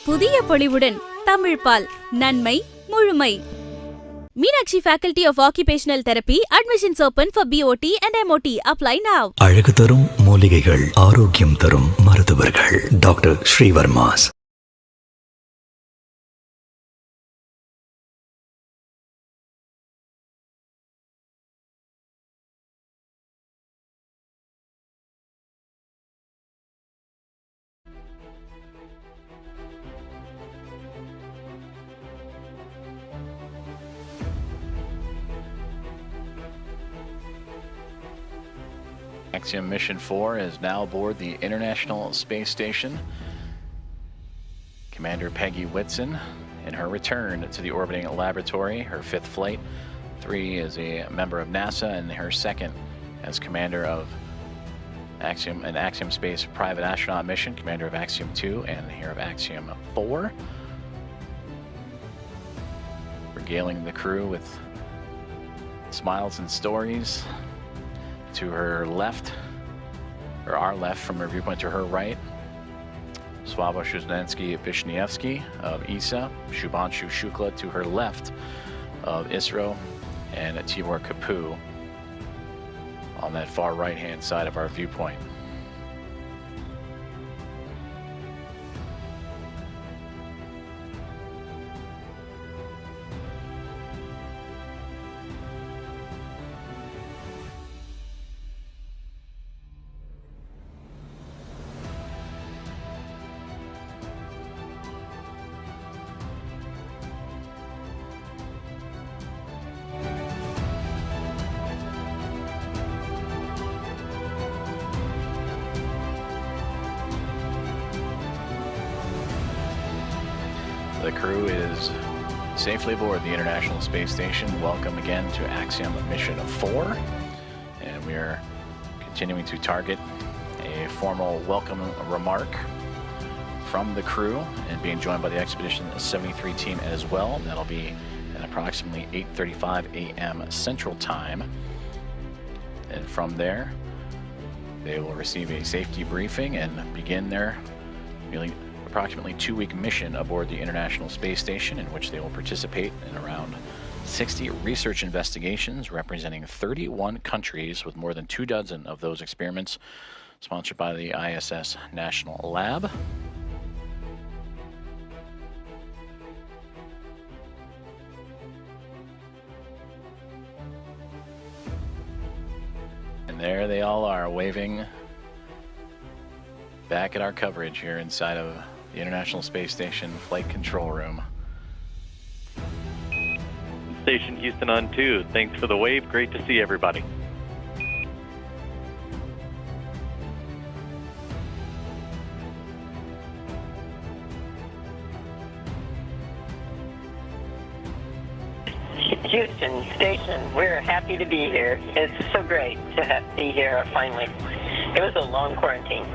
புதிய பொலிவுடன் தமிழ் பால் நன்மை முழுமை. Meenakshi Faculty of Occupational Therapy. Admissions open for BOT and MOT. Apply now. அழகு தரும் மூலிகைகள், ஆரோக்கியம் தரும் மருத்துவர்கள். Doctor Srivarma's. Axiom Mission 4 is now aboard the International Space Station. Commander Peggy Whitson, in her return to the orbiting laboratory, her 5th flight. 3 is a member of NASA, and her 2nd as commander of an Axiom Space private astronaut mission, commander of Axiom 2 and here of Axiom 4. Regaling the crew with smiles and stories. To her left, or our left from her viewpoint, to her right, Shubhanshu of ESA, ShubhanshuShukla to her left of ISRO, and Tibor Kapu on that far right-hand side of our viewpoint. The crew is safely aboard the International Space Station. Welcome again to Axiom Mission 4. And we are continuing to target a formal welcome remark from the crew and being joined by the Expedition 73 team as well. That'll be at approximately 8:35 a.m. Central Time. And from there, they will receive a safety briefing and begin their approximately 2-week mission aboard the International Space Station, in which they will participate in around 60 research investigations representing 31 countries, with more than 2 dozen of those experiments sponsored by the ISS National Lab. And there they all are, waving back at our coverage here inside of the International Space Station Flight Control Room. Station Houston on 2. Thanks for the wave. Great to see everybody. Houston Station, we're happy to be here. It's so great to be here finally. It was a long quarantine.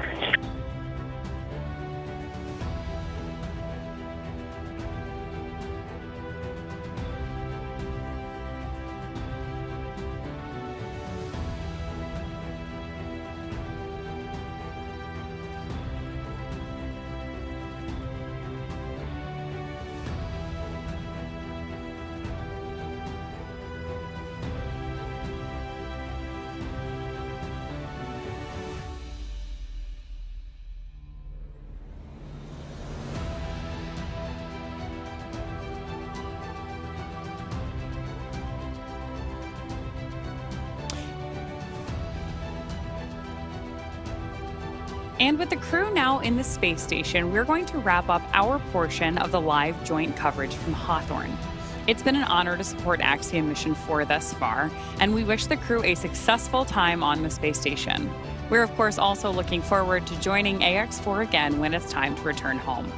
And with the crew now in the space station, we're going to wrap up our portion of the live joint coverage from Hawthorne. It's been an honor to support Axiom Mission 4 thus far, and we wish the crew a successful time on the space station. We're of course also looking forward to joining AX4 again when it's time to return home.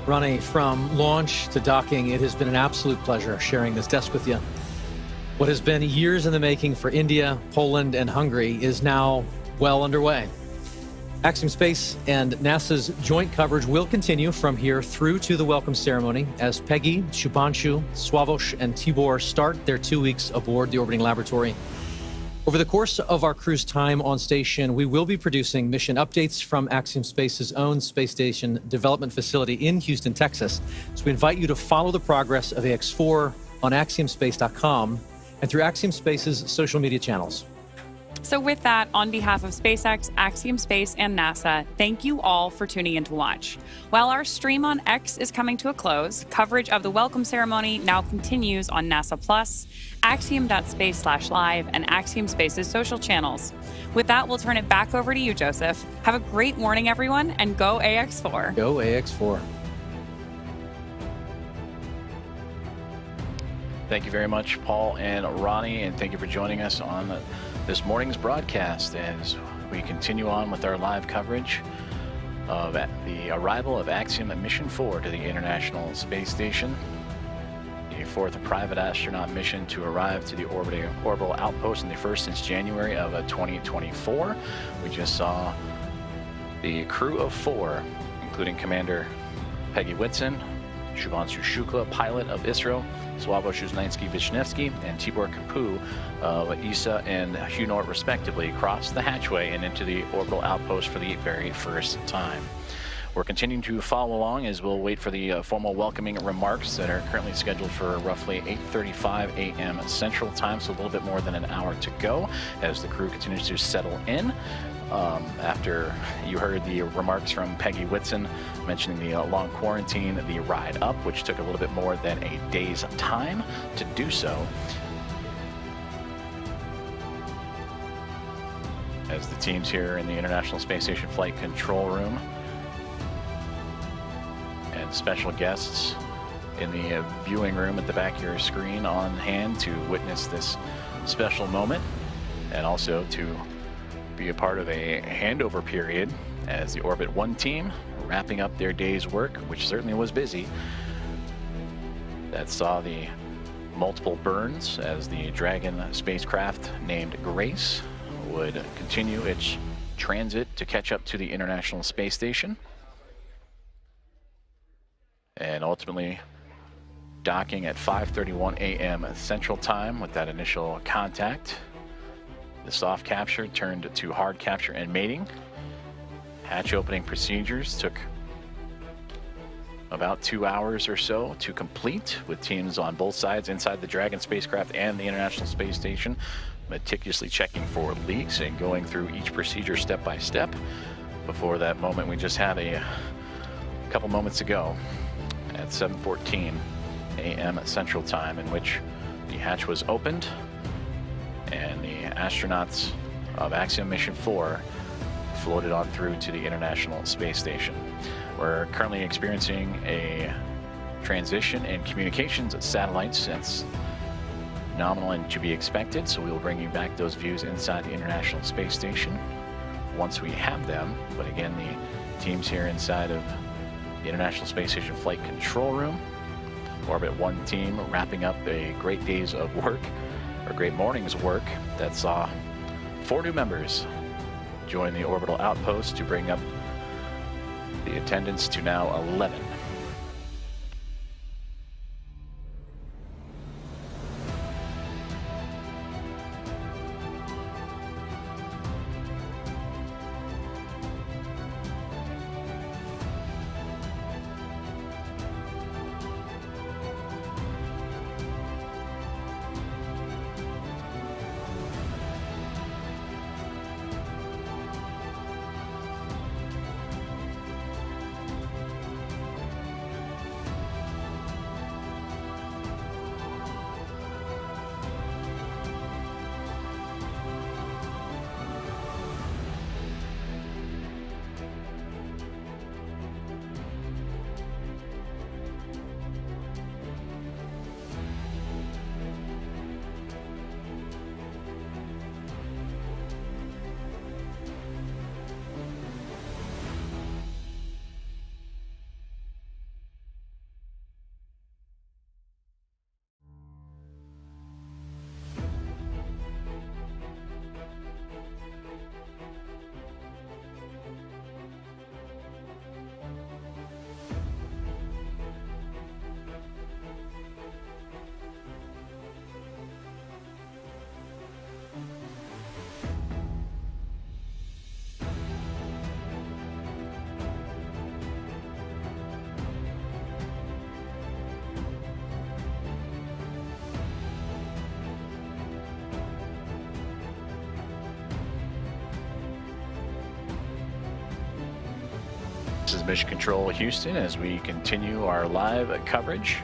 Ronnie, from launch to docking, it has been an absolute pleasure sharing this desk with you. What has been years in the making for India, Poland, and Hungary is now well underway. Axiom Space and NASA's joint coverage will continue from here through to the welcome ceremony as Peggy, Shubhanshu, Sławomir, and Tibor start their 2 weeks aboard the orbiting laboratory. Over the course of our crew's time on station, we will be producing mission updates from Axiom Space's own space station development facility in Houston, Texas. So we invite you to follow the progress of AX4 on axiomspace.com and through Axiom Space's social media channels. So with that, on behalf of SpaceX, Axiom Space, and NASA, thank you all for tuning in to watch. While our stream on X is coming to a close, coverage of the welcome ceremony now continues on NASA Plus, axiom.space/live, and Axiom Space's social channels. With that, we'll turn it back over to you, Joseph. Have a great morning, everyone, and go AX4. Go AX4. Thank you very much, Paul and Ronnie, and thank you for joining us on this morning's broadcast as we continue on with our live coverage of the arrival of Axiom Mission 4 to the International Space Station, the fourth private astronaut mission to arrive to the orbital outpost, and the first since January of 2024. We just saw the crew of 4, including Commander Peggy Whitson, ShubhanshuShukla, pilot of ISRO, Sławosz-Uznański-Wisniewski, and Tibor Kapu of ESA and Hunort, respectively, crossed the hatchway and into the orbital outpost for the very first time. We're continuing to follow along as we'll wait for the formal welcoming remarks that are currently scheduled for roughly 8:35 a.m. Central Time, so a little bit more than an hour to go as the crew continues to settle in. After you heard the remarks from Peggy Whitson mentioning the long quarantine, the ride up, which took a little bit more than a day's time to do so, as the teams here in the International Space Station Flight Control Room and special guests in the viewing room at the back of your screen on hand to witness this special moment, and also to be a part of a handover period as the Orbit 1 team wrapping up their day's work, which certainly was busy. That saw the multiple burns as the Dragon spacecraft named Grace would continue its transit to catch up to the International Space Station, and ultimately docking at 5:31 a.m. Central Time with that initial contact. The soft capture turned to hard capture and mating. Hatch opening procedures took about 2 hours or so to complete, with teams on both sides inside the Dragon spacecraft and the International Space Station meticulously checking for leaks and going through each procedure step by step. Before that moment we just had a couple moments ago at 7:14 a.m. Central Time, in which the hatch was opened and the astronauts of Axiom Mission 4 floated on through to the International Space Station. We're currently experiencing a transition in communications satellites. That's nominal and to be expected, so we will bring you back those views inside the International Space Station once we have them. But again, the teams here inside of the International Space Station Flight Control Room, Orbit 1 team wrapping up a great day's of work, or great morning's work, that saw 4 new members join the orbital outpost to bring up the attendance to now 11. This is Mission Control Houston as we continue our live coverage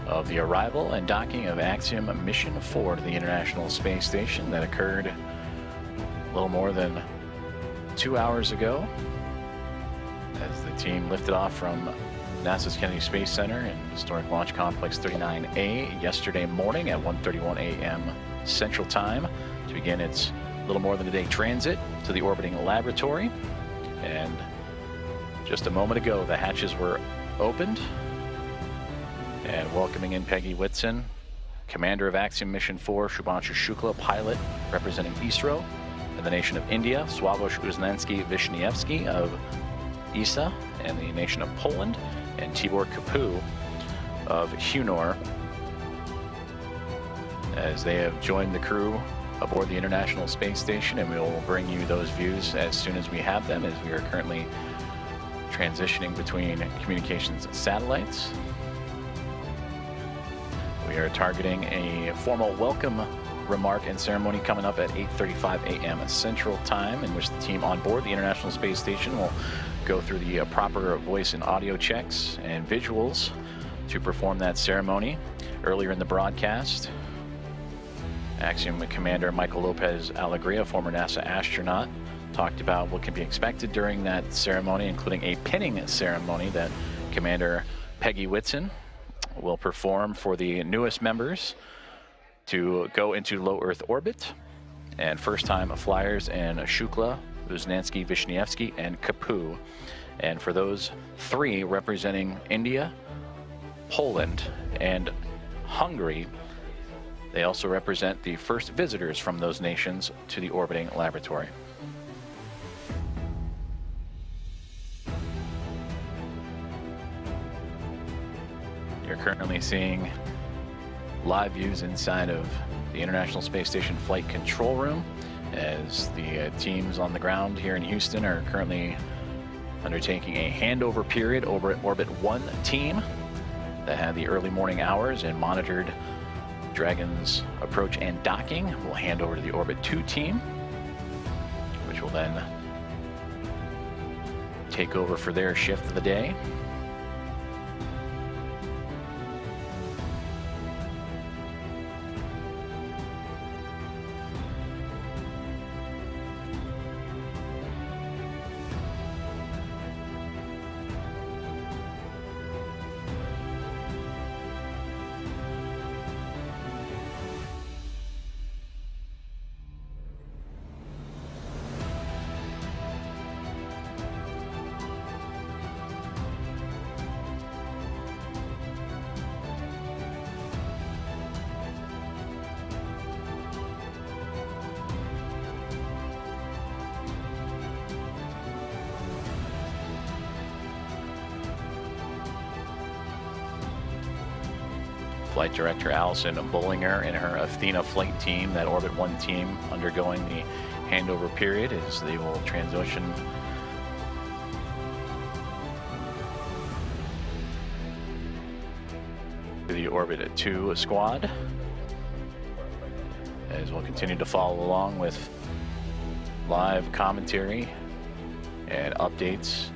of the arrival and docking of Axiom Mission 4 to the International Space Station that occurred a little more than 2 hours ago as the team lifted off from NASA's Kennedy Space Center and Historic Launch Complex 39A yesterday morning at 1:31 a.m. Central Time to begin its little more than a day transit to the orbiting laboratory. And just a moment ago, the hatches were opened, and welcoming in Peggy Whitson, commander of Axiom Mission 4, ShubhanshuShukla, pilot representing ISRO, and the nation of India, Sławosz Uznański-Wiśniewski of ESA, and the nation of Poland, and Tibor Kapu of HUNOR, as they have joined the crew aboard the International Space Station, and we will bring you those views as soon as we have them, as we are currently transitioning between communications satellites. We are targeting a formal welcome remark and ceremony coming up at 8:35 a.m. Central Time, in which the team on board the International Space Station will go through the proper voice and audio checks and visuals to perform that ceremony. Earlier in the broadcast, Axiom Commander Michael Lopez Alegria, former NASA astronaut, talked about what can be expected during that ceremony, including a pinning ceremony that Commander Peggy Whitson will perform for the newest members to go into low Earth orbit, and first-time flyers and Shukla, Uznański-Wiśniewski, and Kapu. And for those three representing India, Poland, and Hungary, they also represent the first visitors from those nations to the orbiting laboratory. You're currently seeing live views inside of the International Space Station Flight Control Room, as the teams on the ground here in Houston are currently undertaking a handover period over at Orbit 1 team that had the early morning hours and monitored Dragon's approach and docking. Will hand over to the Orbit 2 team, which will then take over for their shift of the day. Flight Director Allison Bollinger and her Athena flight team, that Orbit 1 team, undergoing the handover period as they will transition to the Orbit 2 squad, as we'll continue to follow along with live commentary and updates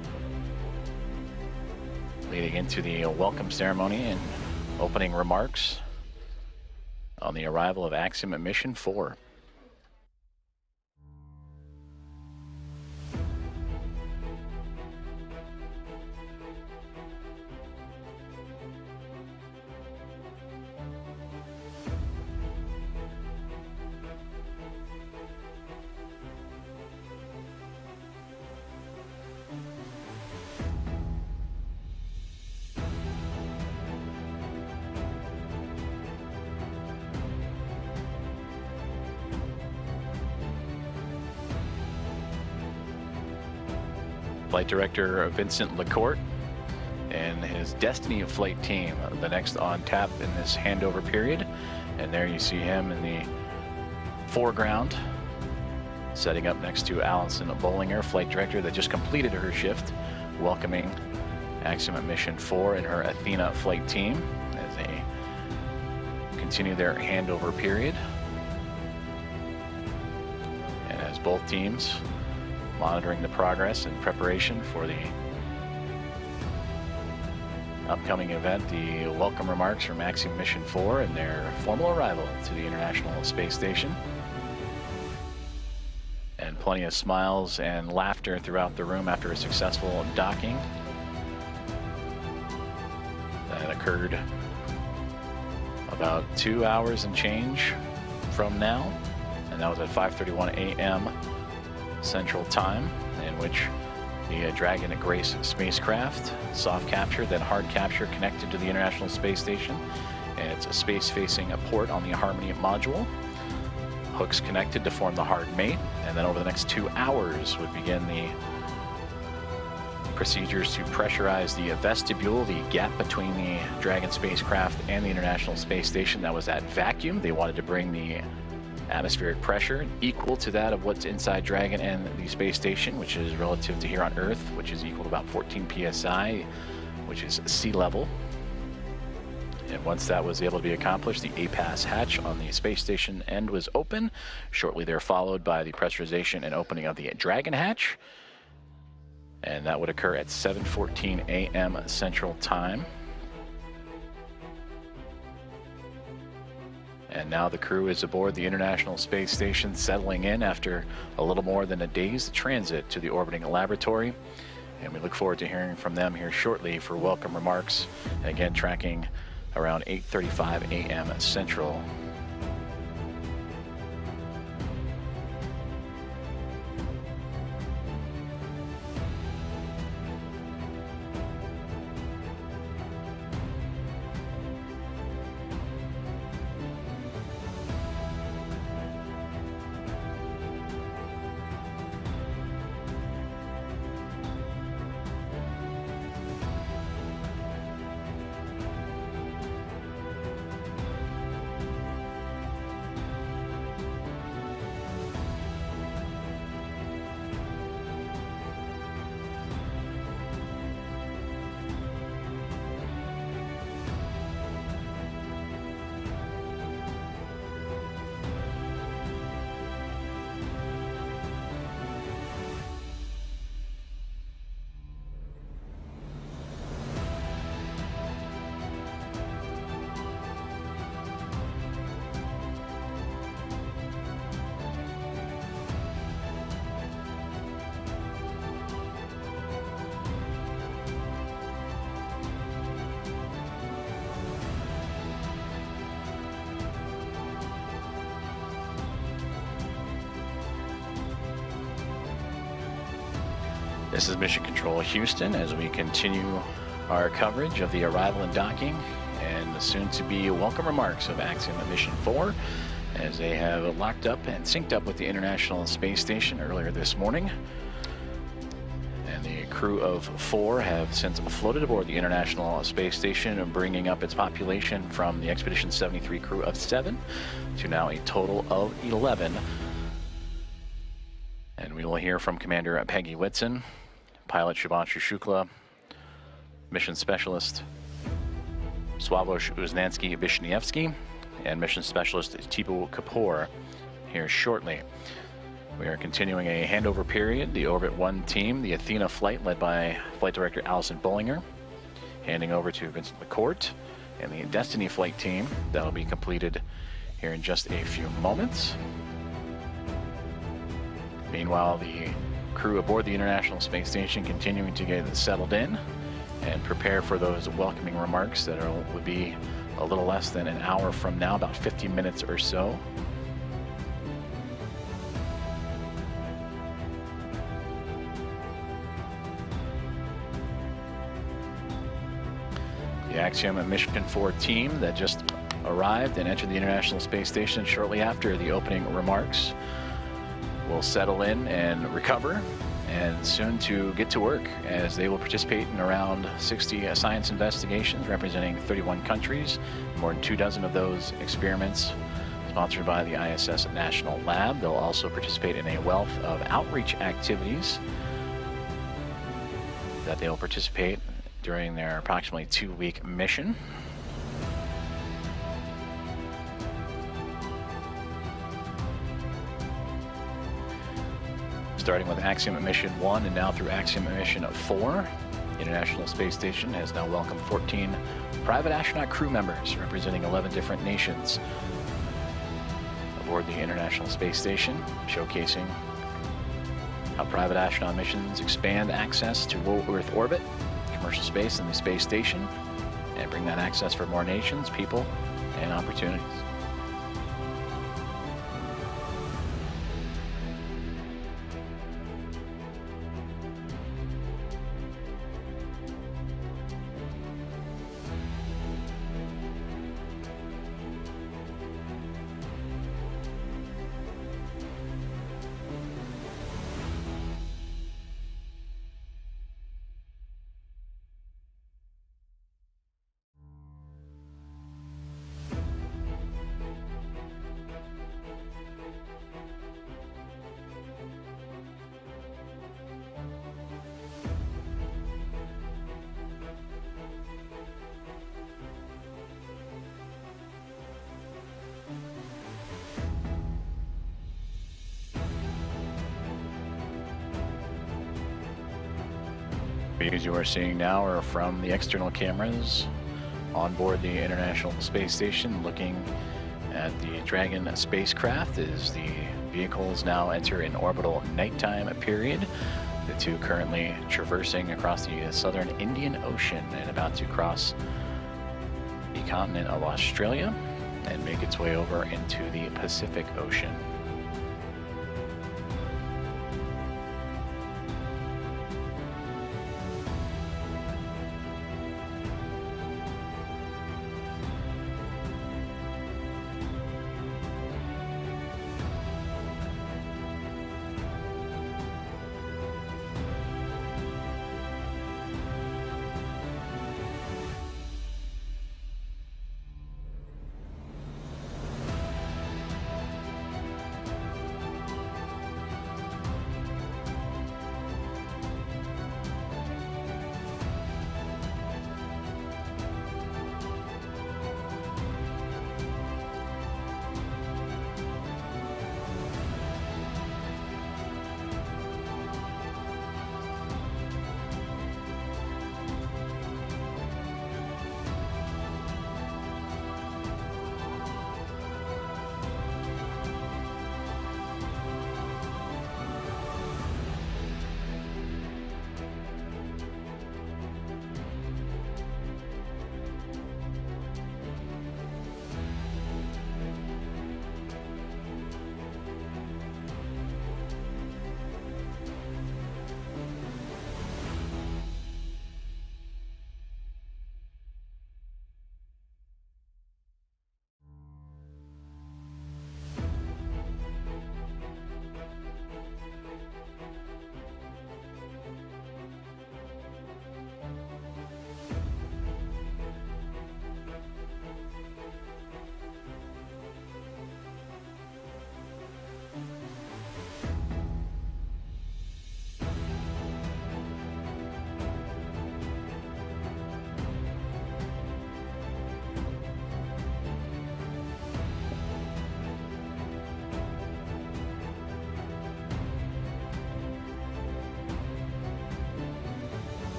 leading into the welcome ceremony and opening remarks on the arrival of Axiom Mission 4. Flight Director Vincent Lacourt and his Destiny flight team, the next on tap in this handover period. And there you see him in the foreground, setting up next to Allison Bollinger, Flight Director that just completed her shift, welcoming Axiom Mission 4 and her Athena flight team as they continue their handover period. And as both teams monitoring the progress and preparation for the upcoming event, the welcome remarks from Axiom Mission 4 and their formal arrival to the International Space Station. And plenty of smiles and laughter throughout the room after a successful docking that occurred about 2 hours and change from now, and that was at 5:31 a.m. Central Time, in which the Dragon Grace spacecraft, soft capture, then hard capture, connected to the International Space Station and its space-facing port on the Harmony module. Hooks connected to form the hard mate, and then over the next 2 hours would begin the procedures to pressurize the vestibule, the gap between the Dragon spacecraft and the International Space Station. That was at vacuum. They wanted to bring the atmospheric pressure equal to that of what's inside Dragon and the space station, which is relative to here on Earth, which is equal to about 14 psi, which is sea level. And once that was able to be accomplished, the APAS hatch on the space station end was open. Shortly there followed by the pressurization and opening of the Dragon hatch. And that would occur at 7:14 a.m. Central Time. And now the crew is aboard the International Space Station, settling in after a little more than a day's transit to the orbiting laboratory. And we look forward to hearing from them here shortly for welcome remarks. And again, tracking around 8:35 a.m. Central. This is Mission Control Houston as we continue our coverage of the arrival and docking and the soon-to-be welcome remarks of Axiom Mission 4 as they have locked up and synced up with the International Space Station earlier this morning. And the crew of 4 have since floated aboard the International Space Station, bringing up its population from the Expedition 73 crew of 7 to now a total of 11. And we will hear from Commander Peggy Whitson, pilot ShubhanshuShukla, mission specialist Sławosz Uznansky-Wiśniewski, and mission specialist Thibaut Kapoor here shortly. We are continuing a handover period. The Orbit 1 team, the Athena flight led by Flight Director Allison Bullinger, handing over to Vincent LaCourte, and the Destiny flight team that will be completed here in just a few moments. Meanwhile, the crew aboard the International Space Station continuing to get settled in and prepare for those welcoming remarks that would be a little less than an hour from now, about 50 minutes or so. The Axiom Mission 4 team that just arrived and entered the International Space Station shortly after the opening remarks will settle in and recover, and soon to get to work as they will participate in around 60 science investigations representing 31 countries, more than 24 of those experiments sponsored by the ISS National Lab. They'll also participate in a wealth of outreach activities that they'll participate during their approximately 2-week mission. Starting with Axiom Mission 1 and now through Axiom Mission 4. The International Space Station has now welcomed 14 private astronaut crew members representing 11 different nations aboard the International Space Station, showcasing how private astronaut missions expand access to low Earth orbit, commercial space, and the space station, and bring that access for more nations, people, and opportunities. Views you are seeing now are from the external cameras on board the International Space Station, looking at the Dragon spacecraft as the vehicles now enter an orbital nighttime period. The two currently traversing across the southern Indian Ocean and about to cross the continent of Australia and make its way over into the Pacific Ocean.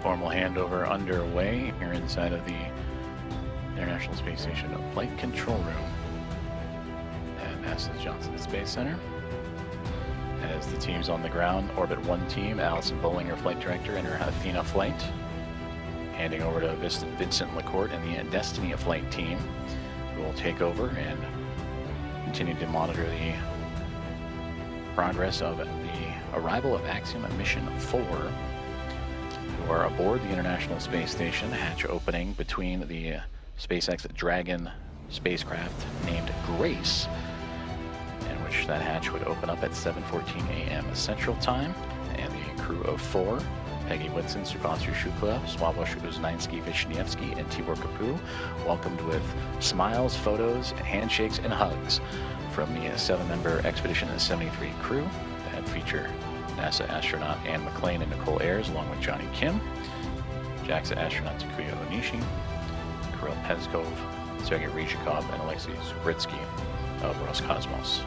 Formal handover underway here inside of the International Space Station Flight Control Room at NASA's Johnson Space Center. As the teams on the ground, Orbit 1 team, Allison Bollinger, Flight Director, in her Athena flight, handing over to Vincent LaCourte and the Destiny flight team, who will take over and continue to monitor the progress of the arrival of Axiom Mission 4, who are aboard the International Space Station, hatch opening between the SpaceX Dragon spacecraft named Grace, in which that hatch would open up at 7:14 a.m. Central Time, and the crew of 4, Peggy Whitson, ShubhanshuShukla, Sławosz Uznański-Wiśniewski, and Tibor Kapu, welcomed with smiles, photos, handshakes, and hugs from the 7-member Expedition 73 crew that feature NASA astronaut Anne McClain and Nicole Ayers, along with Johnny Kim, JAXA astronaut Takuya Onishi, Kirill Peskov, Sergei Ryzhikov, and Alexei Zubritsky of Roscosmos.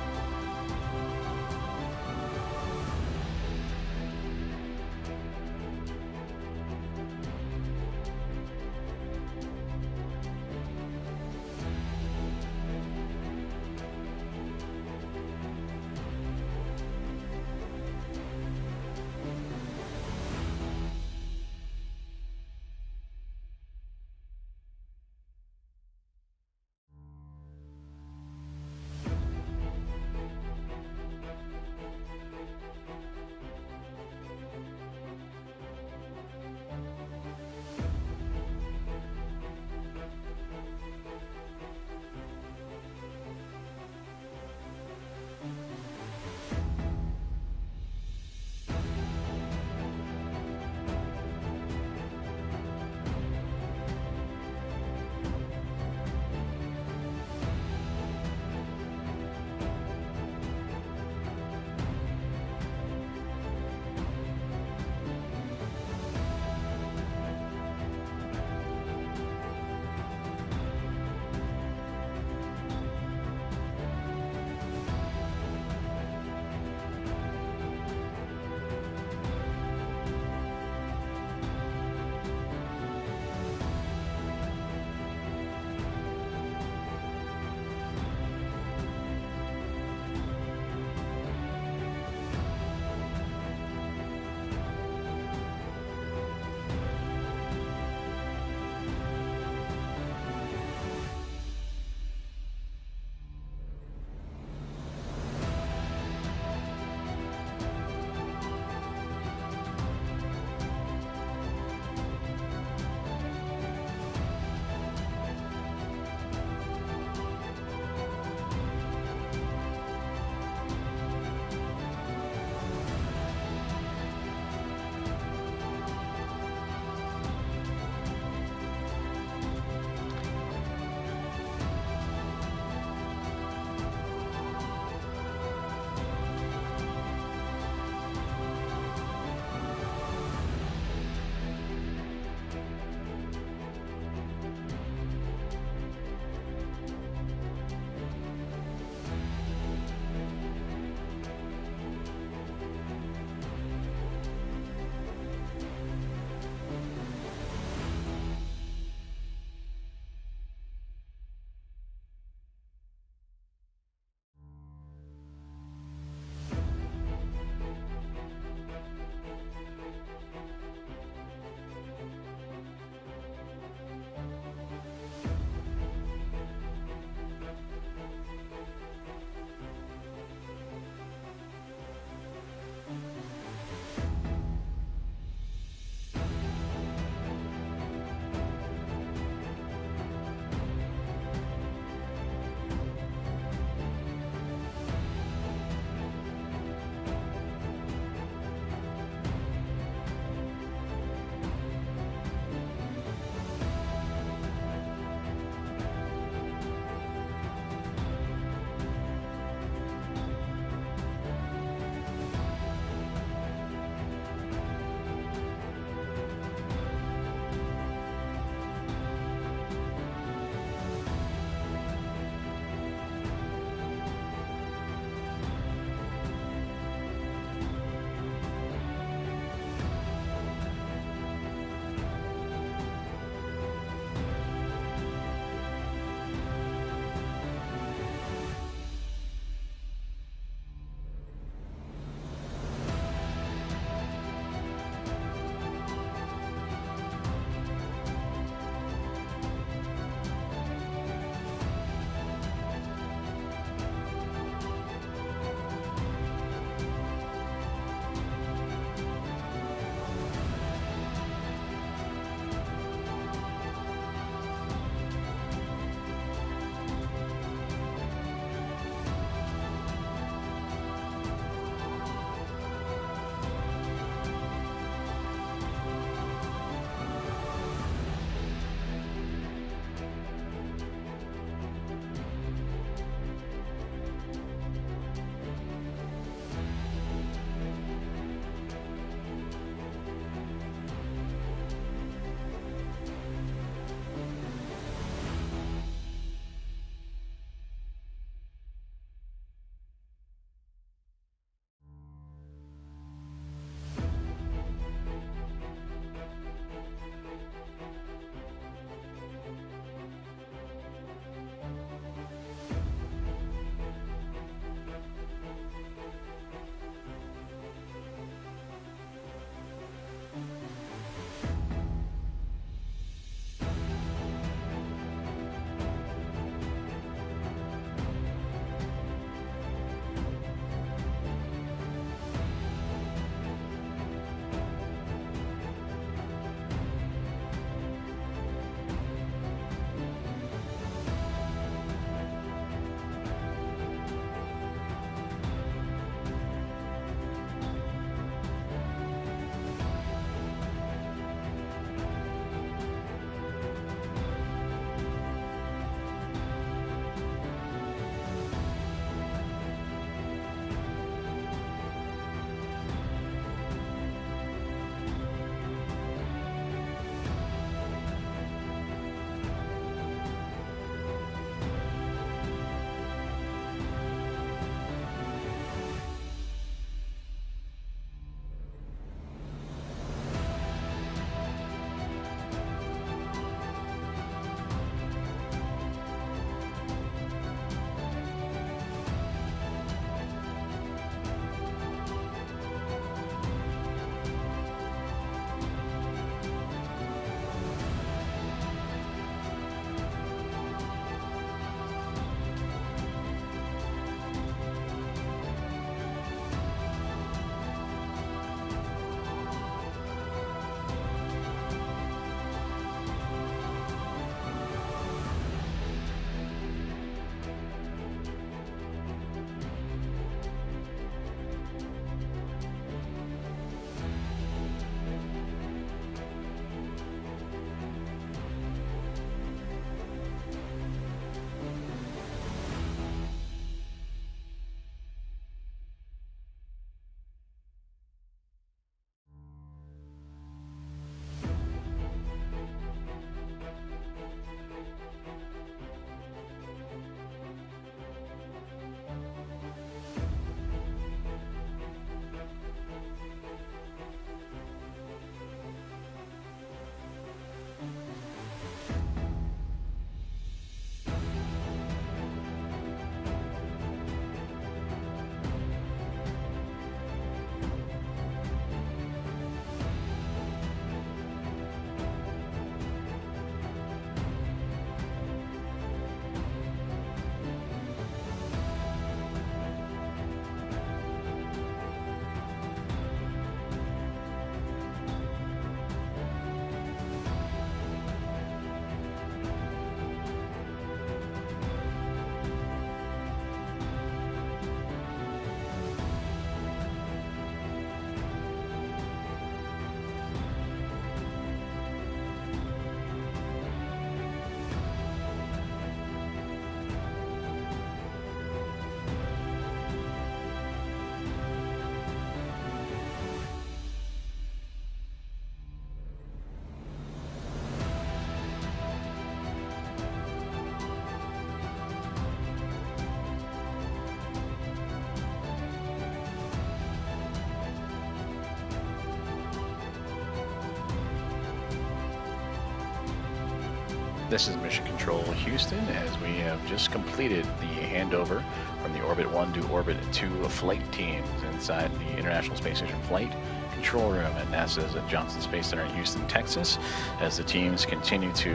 This is Mission Control Houston, as we have just completed the handover from the Orbit 1 to Orbit 2 flight teams inside the International Space Station Flight Control Room at NASA's Johnson Space Center in Houston, Texas, as the teams continue to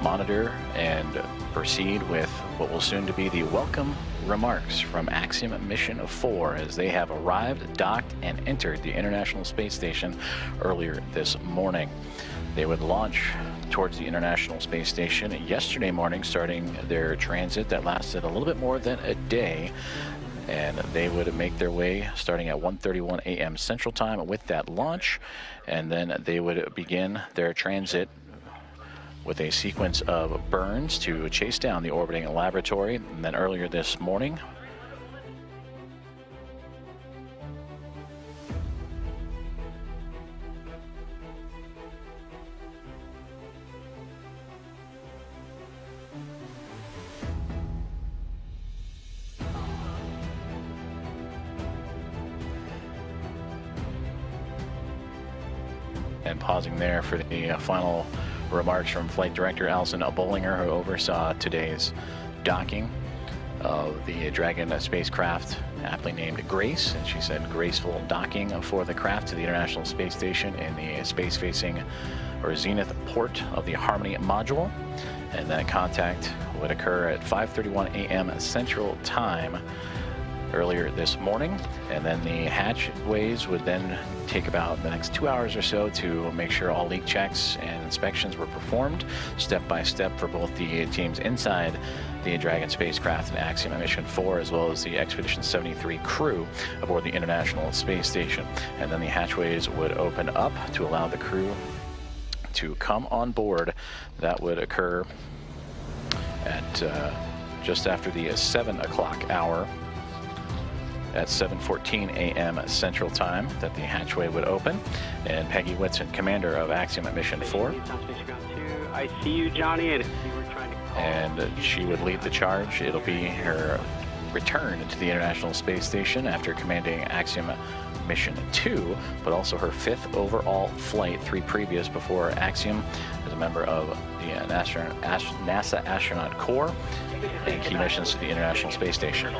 monitor and proceed with what will soon to be the welcome remarks from Axiom Mission 4 as they have arrived, docked, and entered the International Space Station earlier this morning. They would launch towards the International Space Station yesterday morning, starting their transit that lasted a little bit more than a day. And they would make their way starting at 1:31 a.m. Central Time with that launch. And then they would begin their transit with a sequence of burns to chase down the orbiting laboratory. And then earlier this morning, and pausing there for the final remarks from Flight Director Alison Bollinger, who oversaw today's docking of the Dragon spacecraft, aptly named Grace. And she said graceful docking for the craft to the International Space Station in the space-facing or zenith port of the Harmony module. And that contact would occur at 5:31 a.m. Central Time earlier this morning, and then the hatchways would then take about the next 2 hours or so to make sure all leak checks and inspections were performed step by step for both the teams inside the Dragon spacecraft and Axiom Mission 4, as well as the Expedition 73 crew aboard the International Space Station. And then the hatchways would open up to allow the crew to come on board. That would occur at just after the 7 o'clock hour, at 7:14 a.m. Central Time, that the hatchway would open. And Peggy Whitson, commander of Axiom Mission 4. I see you, Johnny, and if you were trying to call... And she would lead the charge. It'll be her return to the International Space Station after commanding Axiom Mission 2, but also her 5th overall flight, 3 previous before Axiom as a member of the NASA Astronaut Corps and key missions to the International Space Station.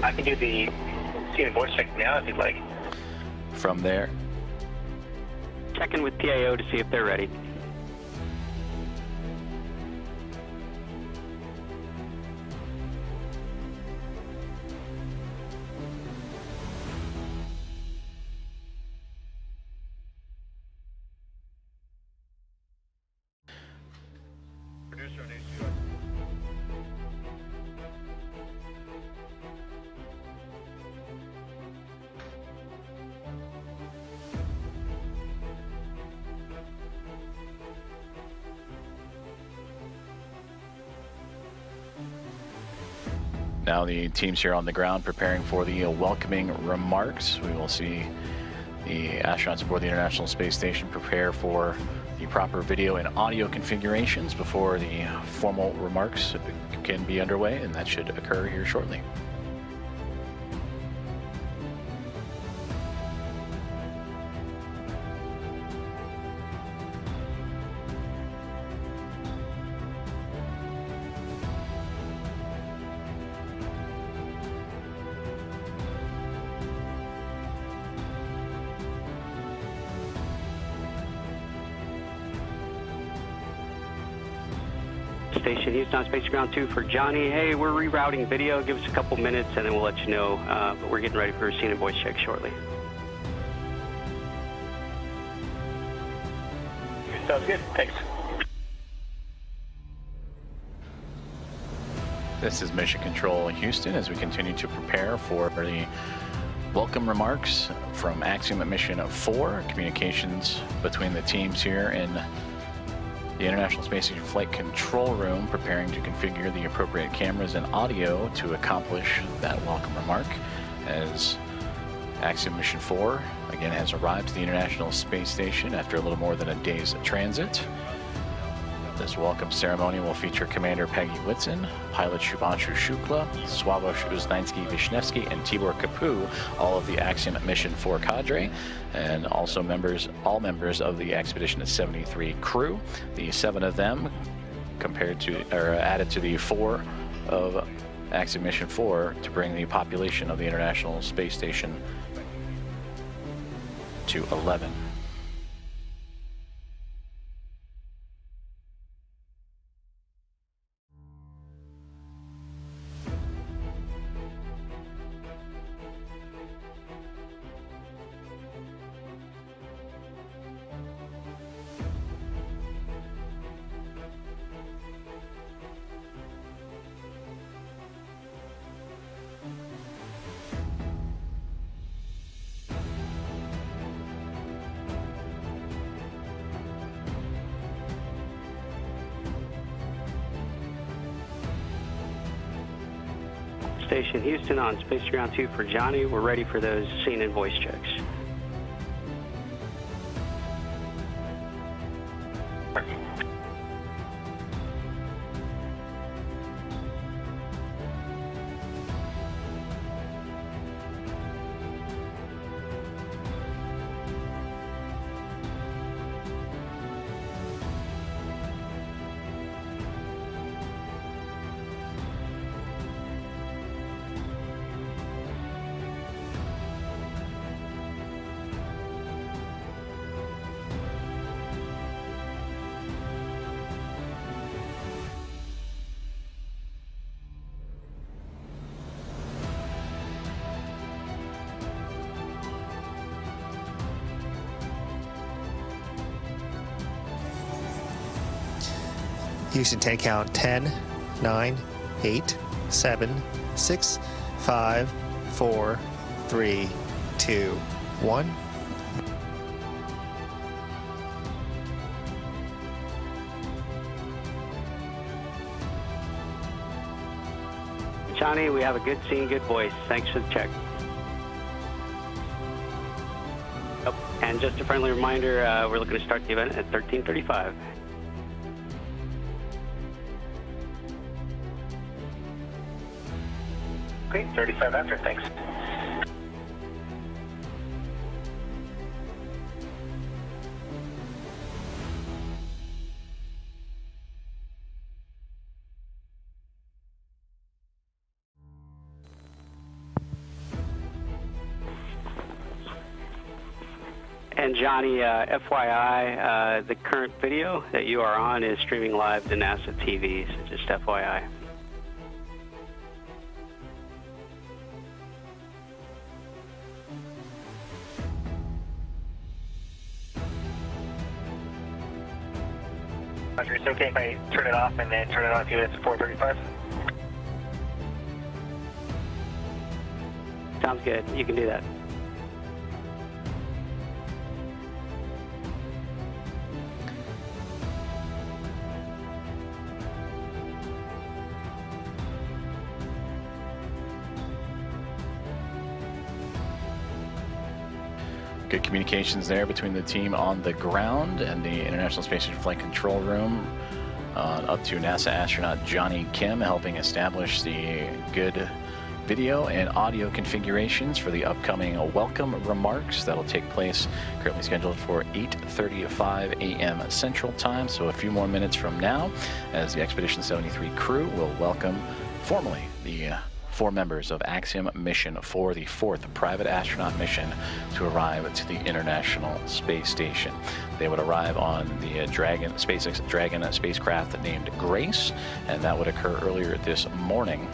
I can do the voice check now if you'd like. From there, Check in with PIO to see if they're ready. now the teams here on the ground preparing for the welcoming remarks. We will see the astronauts aboard the International Space Station prepare for the proper video and audio configurations before the formal remarks can be underway, and that should occur here shortly. Station Houston on Space Ground 2 for Johnny. Hey, we're rerouting video. Give us a couple minutes and then we'll let you know. But we're getting ready for a scene and voice check shortly. Sounds good. Thanks. This is Mission Control Houston as we continue to prepare for the welcome remarks from Axiom Mission 4. Communications between the teams here in the International Space Station Flight Control Room, preparing to configure the appropriate cameras and audio to accomplish that welcome remark, as Axiom Mission 4 again has arrived to the International Space Station after a little more than a day's transit. This welcome ceremony will feature Commander Peggy Whitson, pilot ShubhanshuShukla, Sławosz Uznański-Wisniewski, and Tibor Kapu, all of the Axiom Mission 4 cadre, and also all members of the Expedition 73 crew. The 7 of them added to the 4 of Axiom Mission 4 to bring the population of the International Space Station to 11. Station Houston on Space Ground 2 for Johnny. We're ready for those scene and voice checks. Houston, 10 count, 10, 9, 8, 7, 6, 5, 4, 3, 2, 1. Johnny, we have a good scene, good voice. Thanks for the check. Oh, and just a friendly reminder, we're looking to start the event at 13:35. Okay, 35 after, thanks. And Johnny, FYI, the current video that you are on is streaming live to NASA TV, so just FYI. Roger, it's okay if I turn it off and then turn it on to you at 4:35? Sounds good. You can do that. Good communications there between the team on the ground and the International Space Station Flight Control Room, up to NASA astronaut Johnny Kim, helping establish the good video and audio configurations for the upcoming welcome remarks that'll take place, currently scheduled for 8:35 a.m. Central Time, so a few more minutes from now, as the Expedition 73 crew will welcome formally the 4 members of Axiom Mission 4, the 4th private astronaut mission to arrive to the International Space Station. They would arrive on the SpaceX Dragon spacecraft named Grace, and that would occur earlier this morning,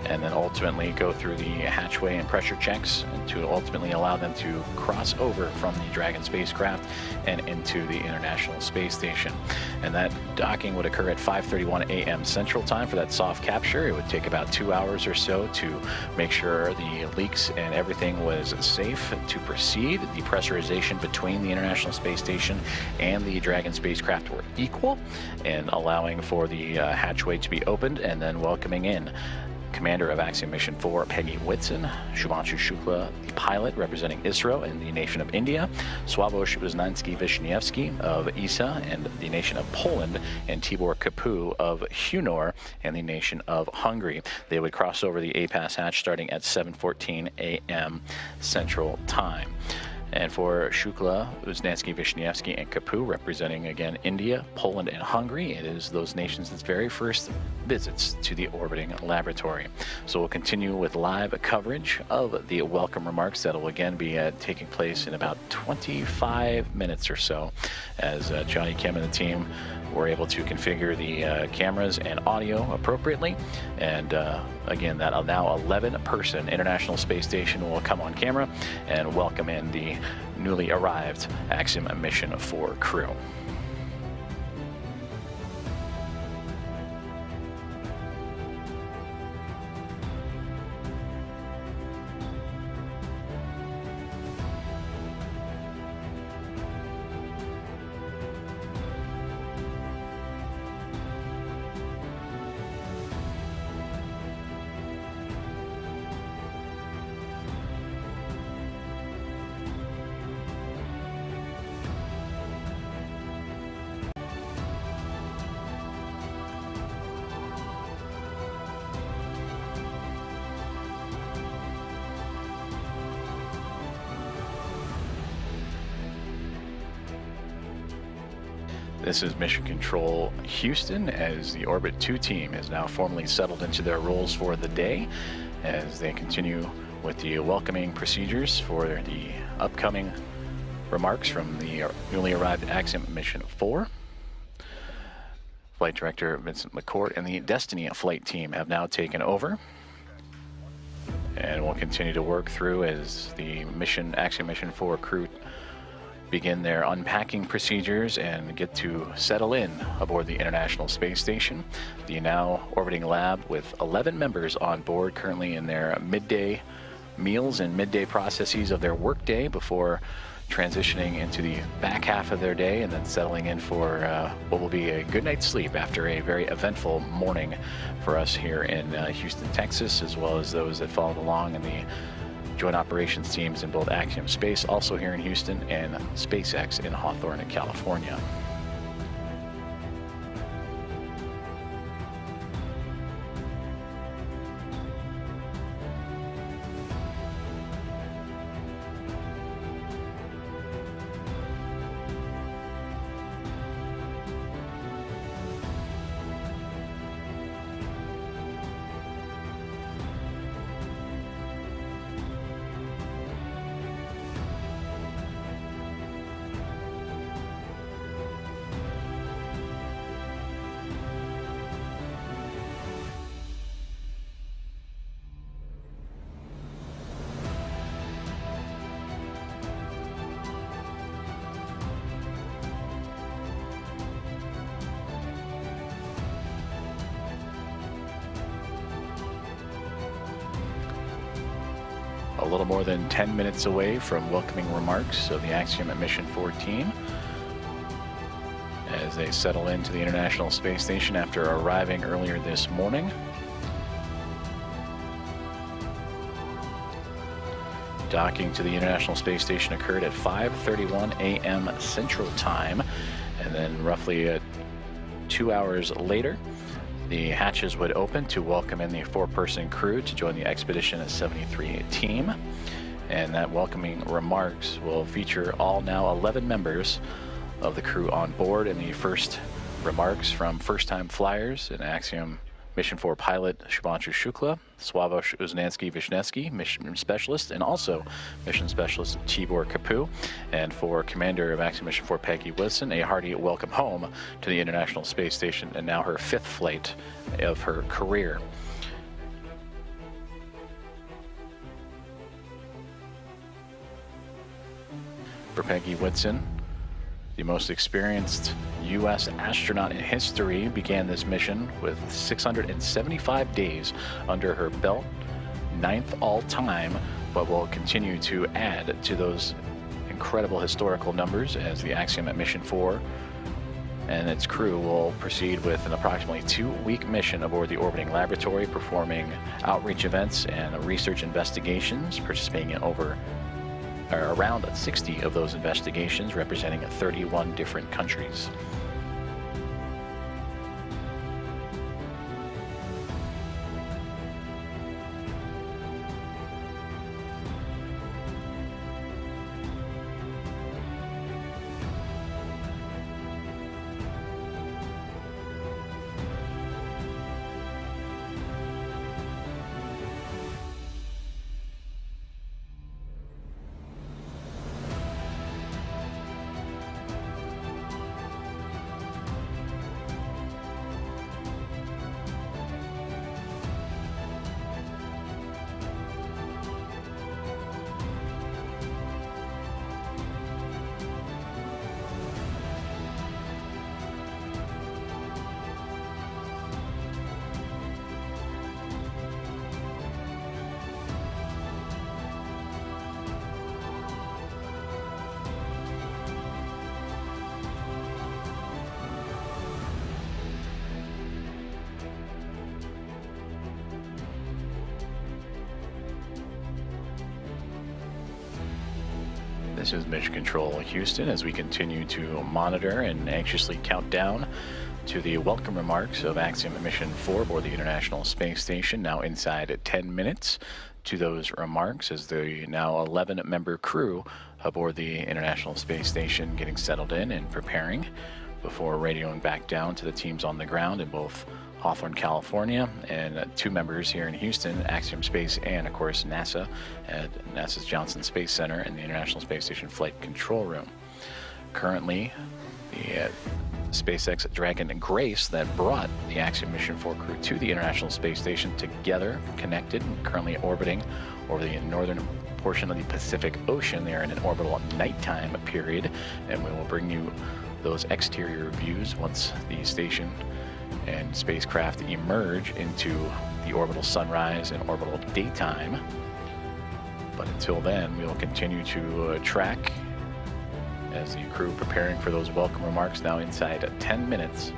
and then ultimately go through the hatchway and pressure checks and to ultimately allow them to cross over from the Dragon spacecraft and into the International Space Station. And that docking would occur at 5:31 a.m. Central Time for that soft capture. It would take about 2 hours or so to make sure the leaks and everything was safe to proceed. The pressurization between the International Space Station and the Dragon spacecraft were equal, and allowing for the hatchway to be opened and then welcoming in Commander of Axiom Mission 4, Peggy Whitson, ShubhanshuShukla, the pilot representing ISRO in the nation of India, ShubhanshuShukla of ESA and the nation of Poland, and Tibor Kapu of Hunor and the nation of Hungary. They would cross over the APAS hatch starting at 7:14 a.m. Central Time. And for Shukla, Uznansky, Vishnievsky, and Kapu, representing again India, Poland, and Hungary, it is those nations' very first visits to the orbiting laboratory. So we'll continue with live coverage of the welcome remarks that will again be taking place in about 25 minutes or so, as Johnny Kim and the team were able to configure the cameras and audio appropriately. And again, that now 11-person International Space Station will come on camera and welcome in the newly arrived Axiom Mission 4 crew. This is Mission Control Houston, as the Orbit 2 team has now formally settled into their roles for the day, as they continue with the welcoming procedures for the upcoming remarks from the newly arrived Axiom Mission 4. Flight Director Vincent McCourt and the Destiny flight team have now taken over, and we'll continue to work through as the Axiom Mission 4 crew begin their unpacking procedures and get to settle in aboard the International Space Station, the now orbiting lab with 11 members on board, currently in their midday meals and midday processes of their workday before transitioning into the back half of their day and then settling in for what will be a good night's sleep after a very eventful morning for us here in Houston, Texas, as well as those that followed along in the Joint Operations teams in both Axiom Space, also here in Houston, and SpaceX in Hawthorne, California. A little more than 10 minutes away from welcoming remarks of the Axiom Mission 4 team as they settle into the International Space Station after arriving earlier this morning. Docking to the International Space Station occurred at 5:31 a.m. Central Time, and then roughly 2 hours later, the hatches would open to welcome in the 4-person crew to join the Expedition 73 team. And that welcoming remarks will feature all now 11 members of the crew on board, and the first remarks from first-time flyers and Axiom Mission 4 pilot ShubhanshuShukla, Sławosz Uznansky-Wisniewski, mission specialist, and also mission specialist Tibor Kapu. And for Commander of Axiom Mission 4 Peggy Whitson, a hearty welcome home to the International Space Station, and now her 5th flight of her career. For Peggy Whitson, the most experienced U.S. astronaut in history, began this mission with 675 days under her belt, 9th all-time, but will continue to add to those incredible historical numbers as the Axiom Mission 4 and its crew will proceed with an approximately 2-week mission aboard the orbiting laboratory, performing outreach events and research investigations, participating in around 60 of those investigations, representing 31 different countries. This is Mission Control Houston as we continue to monitor and anxiously count down to the welcome remarks of Axiom Mission 4 aboard the International Space Station, now inside at 10 minutes to those remarks as the now 11-member crew aboard the International Space Station getting settled in and preparing before radioing back down to the teams on the ground in both Hawthorne, California, and 2 members here in Houston, Axiom Space and, of course, NASA at NASA's Johnson Space Center and the International Space Station Flight Control Room. Currently, the SpaceX Dragon and Grace that brought the Axiom Mission 4 crew to the International Space Station together, connected, and currently orbiting over the northern portion of the Pacific Ocean. They are in an orbital nighttime period, and we will bring you those exterior views once the station and spacecraft emerge into the orbital sunrise and orbital daytime. But until then, we will continue to track as the crew preparing for those welcome remarks now inside 10 minutes.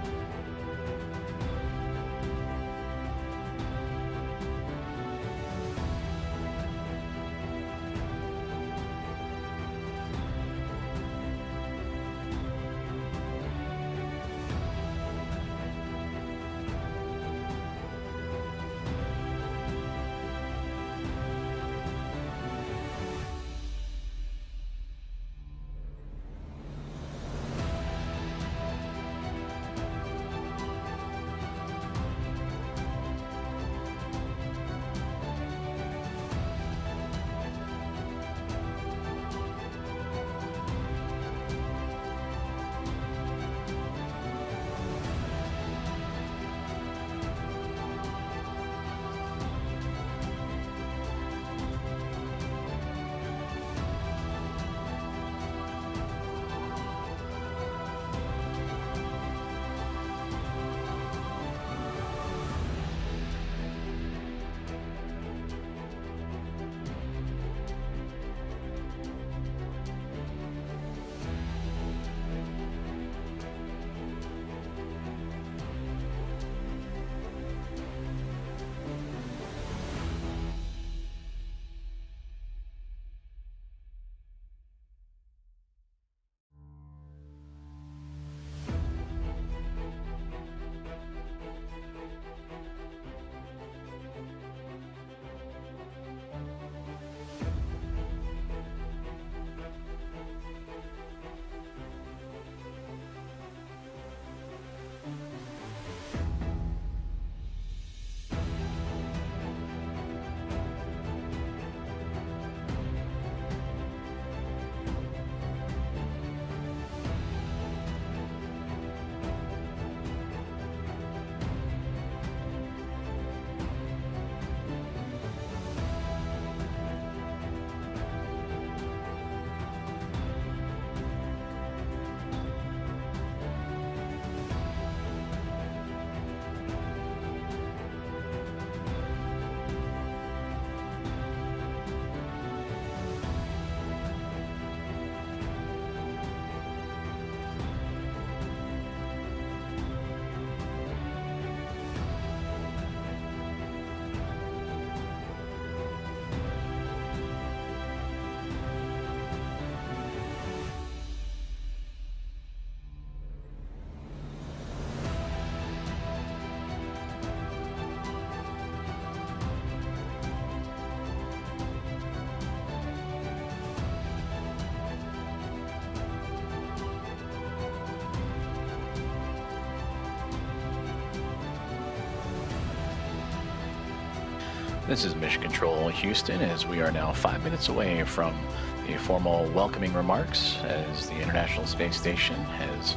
This is Mission Control Houston, as we are now 5 minutes away from the formal welcoming remarks, as the International Space Station has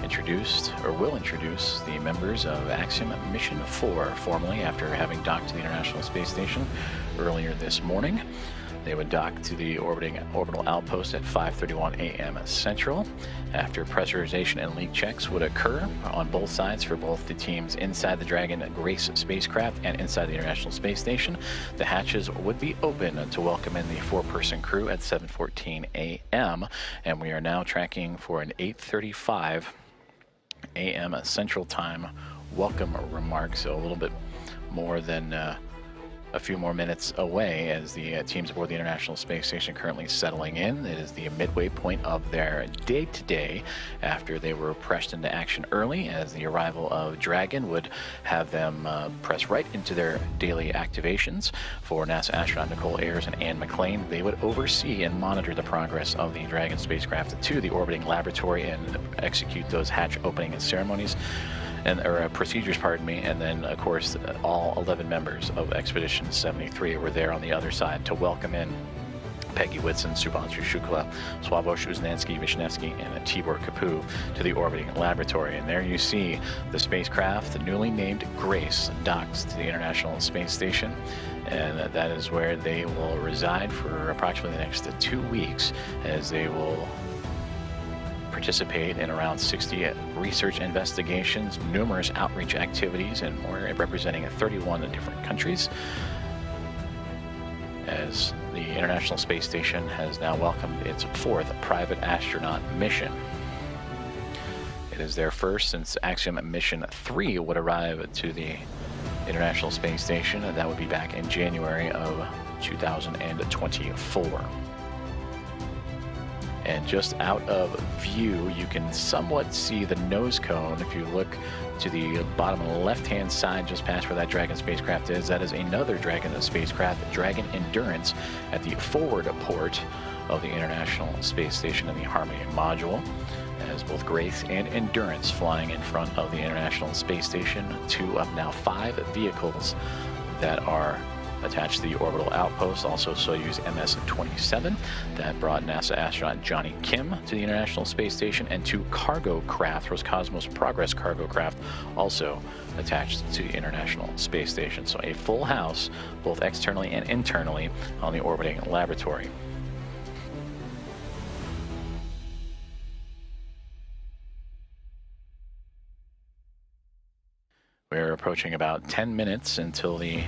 introduced, or will introduce, the members of Axiom Mission 4 formally after having docked to the International Space Station earlier this morning. They would dock to the orbital outpost at 5:31 a.m. Central after pressurization and leak checks would occur on both sides for both the teams inside the Dragon Grace spacecraft and inside the International Space Station. The hatches would be open to welcome in the 4-person crew at 7:14 a.m. and we are now tracking for an 8:35 a.m. Central Time welcome remarks, so a little bit more than a few more minutes away as the teams aboard the International Space Station currently settling in. It is the midway point of their day today after they were pressed into action early, as the arrival of Dragon would have them press right into their daily activations. For NASA astronaut Nicole Ayers and Ann McLean, they would oversee and monitor the progress of the Dragon spacecraft to the orbiting laboratory and execute those hatch opening ceremonies. Or procedures, pardon me, and then, of course, all 11 members of Expedition 73 were there on the other side to welcome in Peggy Whitson, ShubhanshuShukla, ShubhanshuShukla, and Tibor Kapu to the orbiting laboratory. And there you see the spacecraft, the newly named Grace, docked to the International Space Station. And that is where they will reside for approximately the next 2 weeks, as they will participate in around 60 research investigations, numerous outreach activities, and more, representing 31 different countries, as the International Space Station has now welcomed its 4th private astronaut mission. It is their first since Axiom Mission 3 would arrive to the International Space Station, and that would be back in January of 2024. And just out of view, you can somewhat see the nose cone. If you look to the bottom left-hand side, just past where that Dragon spacecraft is, that is another Dragon spacecraft, Dragon Endurance, at the forward port of the International Space Station in the Harmony module, as both Grace and Endurance flying in front of the International Space Station. 2 of now 5 vehicles that are attached to the orbital outpost, also Soyuz MS-27 that brought NASA astronaut Johnny Kim to the International Space Station, and 2 cargo craft, Roscosmos Progress cargo craft, also attached to the International Space Station. So a full house, both externally and internally, on the orbiting laboratory. We're approaching about 10 minutes until the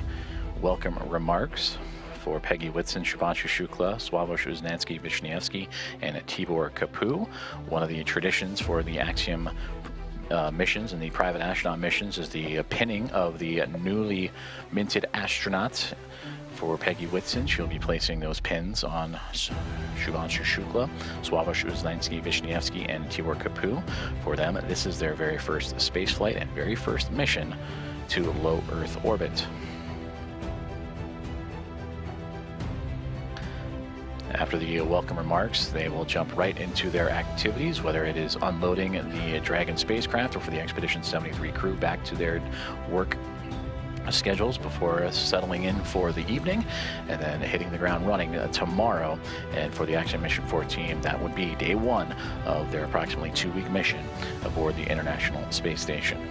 welcome remarks for Peggy Whitson, ShubhanshuShukla, ShubhanshuShukla, and Tibor Kapu. One of the traditions for the Axiom missions and the private astronaut missions is the pinning of the newly minted astronauts. For Peggy Whitson, she'll be placing those pins on ShubhanshuShukla, ShubhanshuShukla, and Tibor Kapu. For them, this is their very first space flight and very first mission to low Earth orbit. After the welcome remarks, they will jump right into their activities, whether it is unloading the Dragon spacecraft or for the Expedition 73 crew back to their work schedules before settling in for the evening, and then hitting the ground running tomorrow. And for the Axiom Mission 4 team, that would be day 1 of their approximately 2-week mission aboard the International Space Station.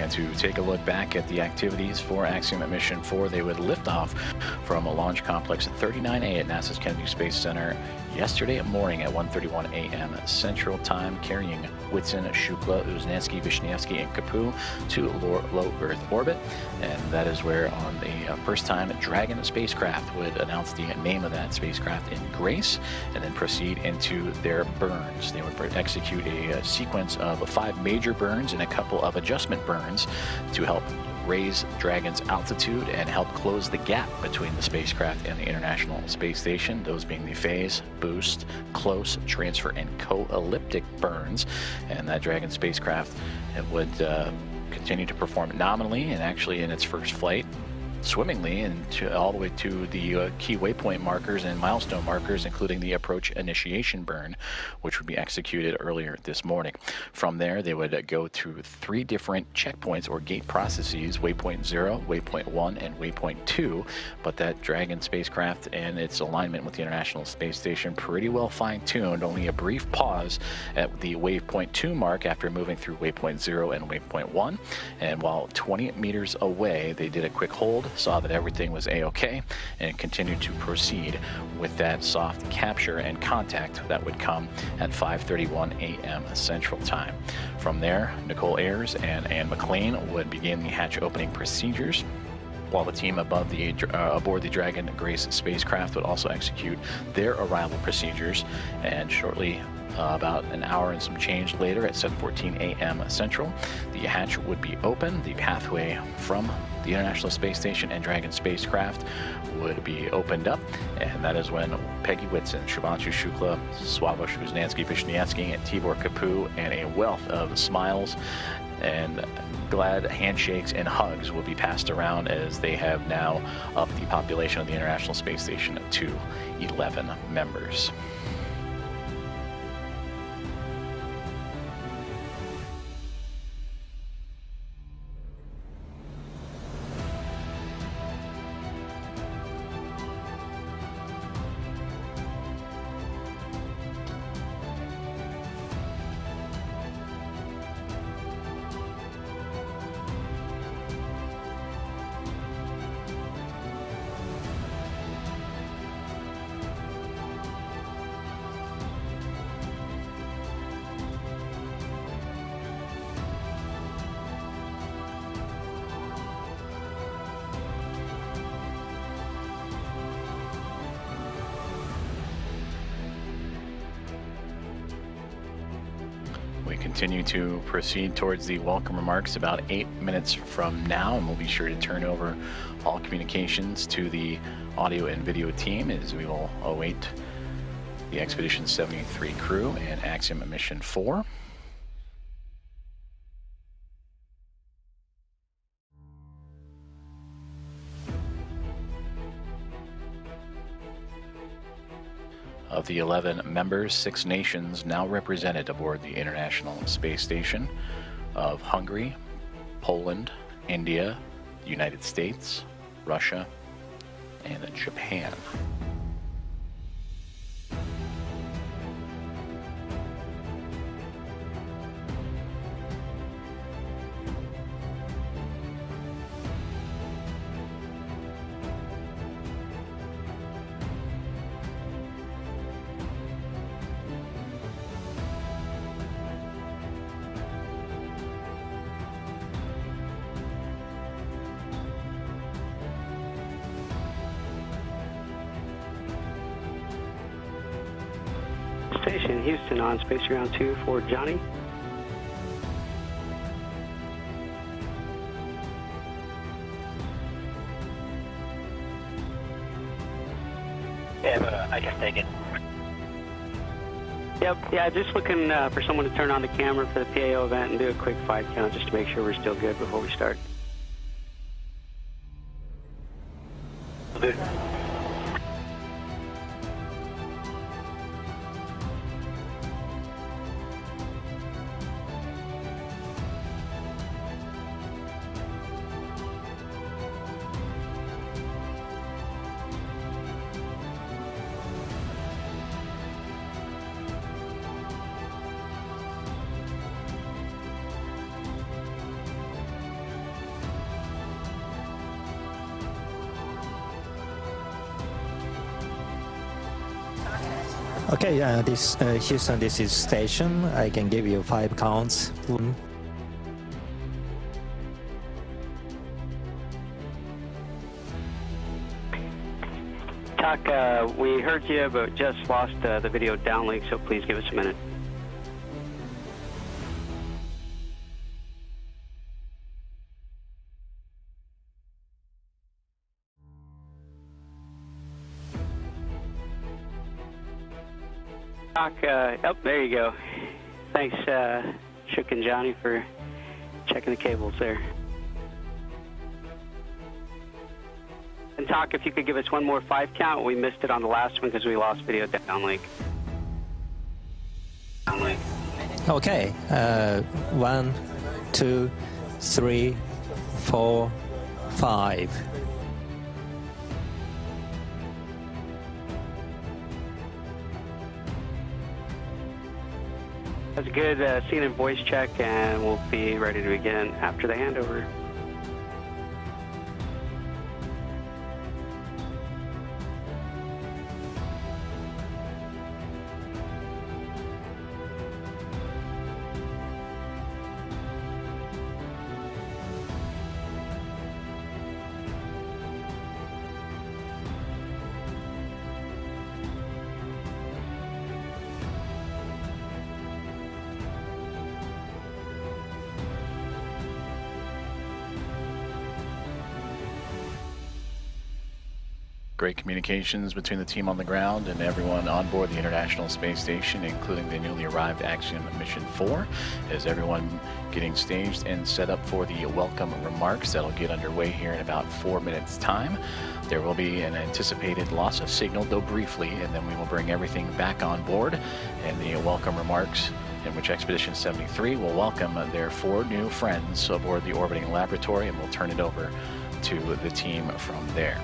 And to take a look back at the activities for Axiom Mission 4, they would lift off from a launch complex 39A at NASA's Kennedy Space Center yesterday morning at 1:31 a.m. Central Time, carrying Whitson, Shukla, Uznanski, Vishnievsky, and Kapu to low Earth orbit. And that is where, on the first time, Dragon spacecraft would announce the name of that spacecraft in Grace, and then proceed into their burns. They would execute a sequence of 5 major burns and a couple of adjustment burns to help raise Dragon's altitude and help close the gap between the spacecraft and the International Space Station, those being the phase, boost, close, transfer, and co-elliptic burns. And that Dragon spacecraft, it would continue to perform nominally and actually in its first flight swimmingly and all the way to the key waypoint markers and milestone markers, including the approach initiation burn, which would be executed earlier this morning. From there, they would go through 3 different checkpoints or gate processes: waypoint 0, waypoint 1, and waypoint 2. But that Dragon spacecraft and its alignment with the International Space Station pretty well fine-tuned. Only a brief pause at the waypoint 2 mark after moving through waypoint 0 and waypoint 1. And while 20 meters away, they did a quick hold, saw that everything was a-okay, and continued to proceed with that soft capture and contact that would come at 5:31 a.m. Central Time. From there, Nicole Ayers and Ann McLean would begin the hatch opening procedures, while the team aboard the Dragon Grace spacecraft would also execute their arrival procedures. And shortly, about an hour and some change later, at 7:14 a.m. Central, the hatch would be open. The pathway from the International Space Station and Dragon spacecraft would be opened up, and that is when Peggy Whitson, Shubhanshu Shukla, Sławosz Uznansky-Wisniewski, and Tibor Kapu, and a wealth of smiles and glad handshakes and hugs will be passed around, as they have now upped the population of the International Space Station to 11 members. We continue to proceed towards the welcome remarks about 8 minutes from now, and we'll be sure to turn over all communications to the audio and video team as we will await the Expedition 73 crew and Axiom Mission 4. Of the 11 members, 6 nations now represented aboard the International Space Station of Hungary, Poland, India, the United States, Russia, and Japan. Station Houston on Space Ground 2 for Johnny. Yeah, I can take it. Yep, yeah, just looking for someone to turn on the camera for the PAO event and do a quick 5 count just to make sure we're still good before we start. Good. Okay, this Houston, this is station. I can give you 5 counts. Talk, we heard you, but just lost the video downlink, so please give us a minute. Doc, oh, there you go. Thanks, Shuk and Johnny, for checking the cables there. And Doc, if you could give us one more 5 count. We missed it on the last one because we lost video downlink. Okay. 1, 2, 3, 4, 5. That's a good scene and voice check, and we'll be ready to begin after the handover. Great communications between the team on the ground and everyone on board the International Space Station, including the newly arrived Axiom Mission 4, as everyone getting staged and set up for the welcome remarks that'll get underway here in about 4 minutes' time. There will be an anticipated loss of signal, though briefly, and then we will bring everything back on board, and the welcome remarks in which Expedition 73 will welcome their 4 new friends aboard the orbiting laboratory, and we'll turn it over to the team from there.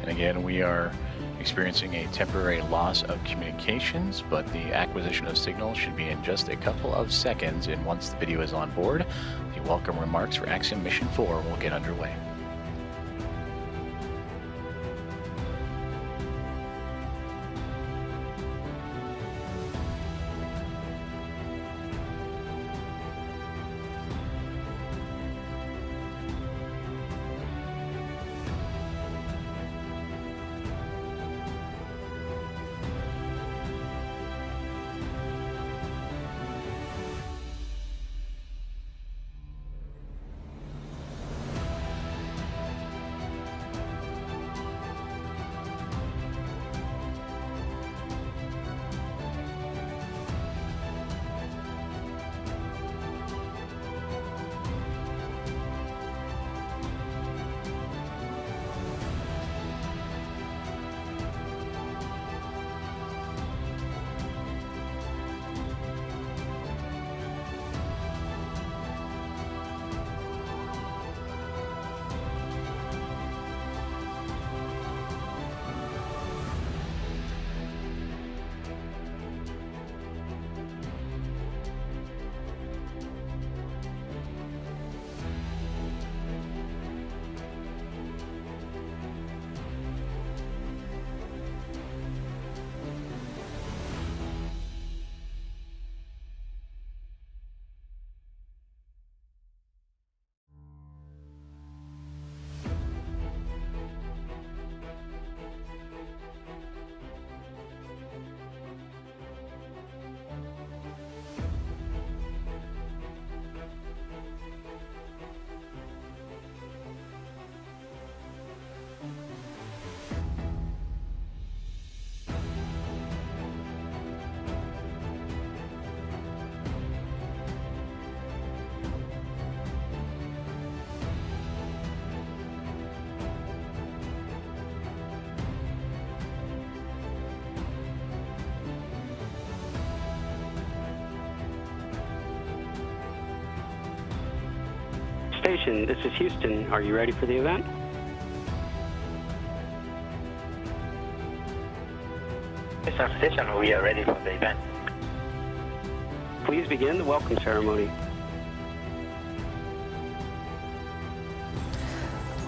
And again, we are experiencing a temporary loss of communications, but the acquisition of signal should be in just a couple of seconds, and once the video is on board, the welcome remarks for Axiom Mission 4 will get underway. Station, this is Houston. Are you ready for the event? Houston Station, we are ready for the event. Please begin the welcome ceremony.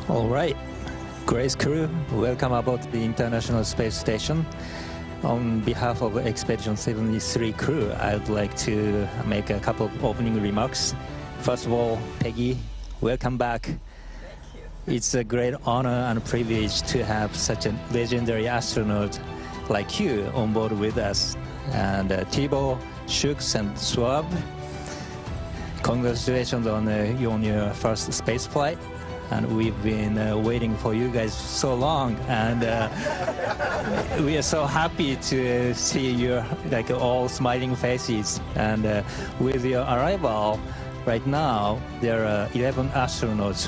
All right, Grace crew, welcome aboard the International Space Station. On behalf of Expedition 73 crew, I'd like to make a couple of opening remarks. First of all, Peggy, welcome back. Thank you. It's a great honor and privilege to have such a legendary astronaut like you on board with us. And Thibaut, Shux, and Swab, congratulations on your first space flight. And we've been waiting for you guys so long, and we are so happy to see your all smiling faces. And with your arrival, right now there are 11 astronauts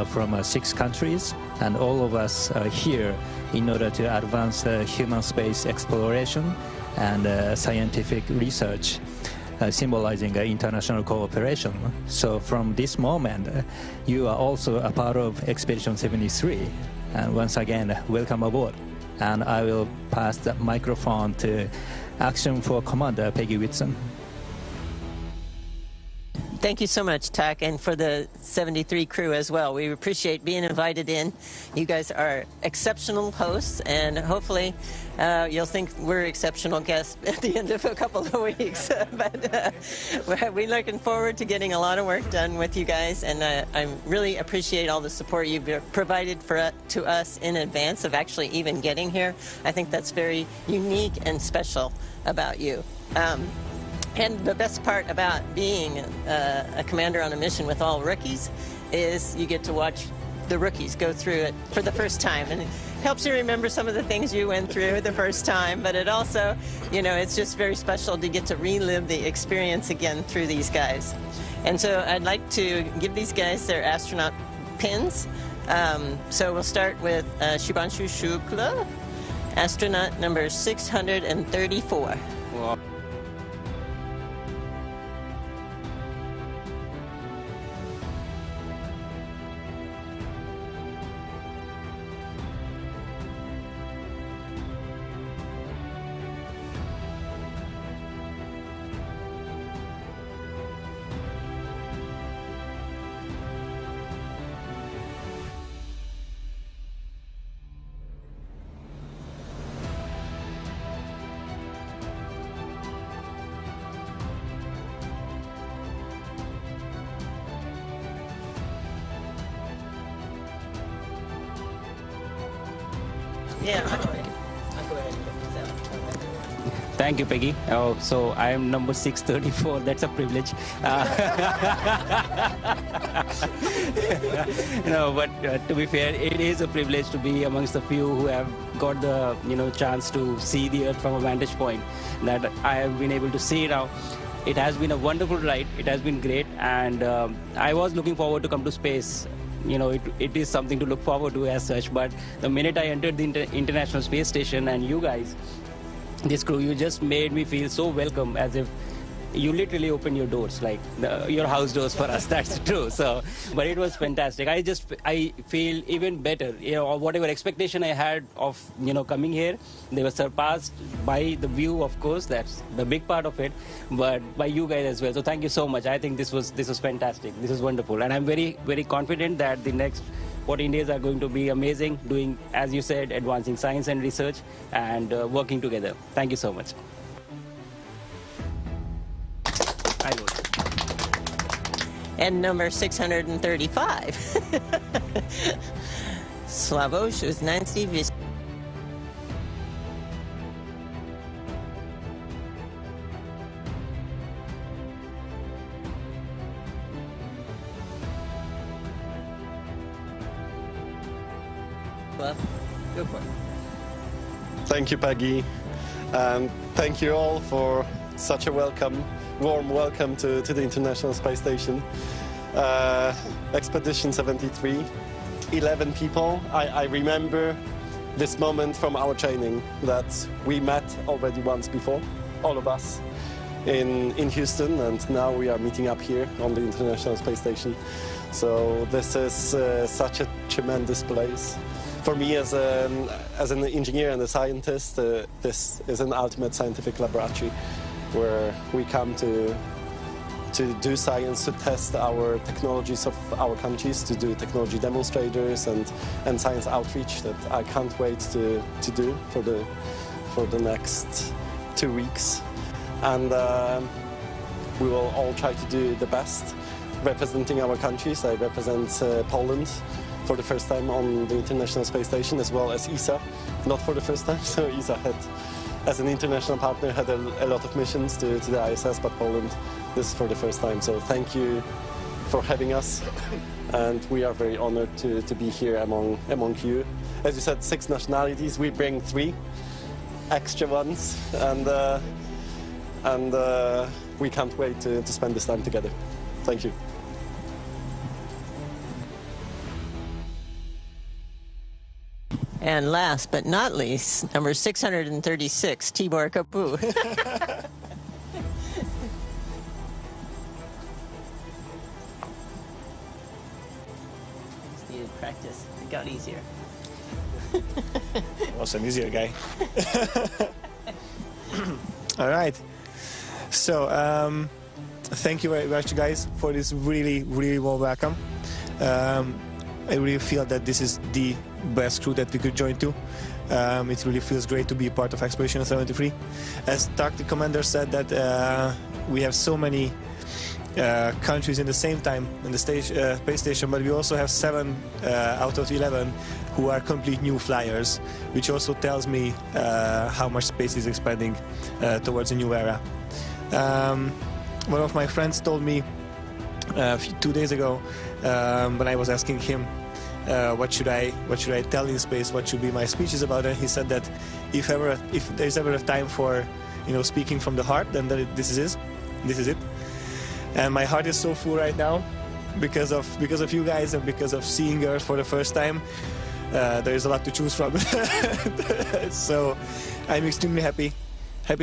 from 6 countries, and all of us are here in order to advance human space exploration and scientific research. Symbolizing international cooperation. So from this moment, you are also a part of Expedition 73. And once again, welcome aboard. And I will pass the microphone to Axiom for Commander Peggy Whitson. Thank you so much, Tak, and for the 73 crew as well. We appreciate being invited in. You guys are exceptional hosts, and hopefully you'll think we're exceptional guests at the end of a couple of weeks. But we're looking forward to getting a lot of work done with you guys, and I really appreciate all the support you've provided to us in advance of actually even getting here. I think that's very unique and special about you. And the best part about being a commander on a mission with all rookies is you get to watch the rookies go through it for the first time. And it helps you remember some of the things you went through the first time, but it also, it's just very special to get to relive the experience again through these guys. And so I'd like to give these guys their astronaut pins. So we'll start with Shubhanshu Shukla, astronaut number 634. Well, Yeah. Thank you, Peggy. So I am number 634. That's a privilege. But to be fair, it is a privilege to be amongst the few who have got the chance to see the Earth from a vantage point that I have been able to see now. It has been a wonderful ride. It has been great, and I was looking forward to come to space. It is something to look forward to as such, but the minute I entered the International Space Station and you guys, this crew, you just made me feel so welcome, as if you literally opened your doors, like your house doors for us. That's true. So, but it was fantastic. I feel even better. Whatever expectation I had of coming here, they were surpassed by the view. Of course, that's the big part of it, but by you guys as well. So thank you so much. I think this was fantastic. This is wonderful, and I'm very, very confident that the next 14 days are going to be amazing. Doing, as you said, advancing science and research and working together. Thank you so much. And number 635. Slavoj Uznancy. Go for it. Thank you, Peggy. And thank you all for such a warm welcome to the International Space Station. Expedition 73, 11 people. I remember this moment from our training that we met already once before, all of us. in Houston, and now we are meeting up here on the International Space Station. So this is such a tremendous place. For me as an engineer and a scientist, this is an ultimate scientific laboratory where we come to do science, to test our technologies of our countries, to do technology demonstrators and science outreach that I can't wait to do for the next 2 weeks. And we will all try to do the best representing our countries. I represent Poland for the first time on the International Space Station, as well as ESA, not for the first time. So ESA had, as an international partner, had a lot of missions to the ISS, but Poland, this is for the first time. So thank you for having us, and we are very honored to be here among you. As you said, 6 nationalities. We bring 3 extra ones, and we can't wait to spend this time together. Thank you. And last but not least, number 636, Tibor Kapu. Just needed practice. It got easier. Awesome, easier guy. All right. So, thank you very much, guys, for this really, really warm welcome. I really feel that this is the best crew that we could join to. It really feels great to be part of Expedition 73. As Tak, the commander, said that we have so many countries in the same time in the space station, but we also have 7 out of 11 who are complete new flyers, which also tells me how much space is expanding towards a new era. One of my friends told me 2 days ago when I was asking him what should I tell in space, what should be my speeches about it, he said that if there's ever a time for speaking from the heart, then this is it. And my heart is so full right now because of you guys and because of seeing Earth for the first time. There is a lot to choose from. So I'm extremely happy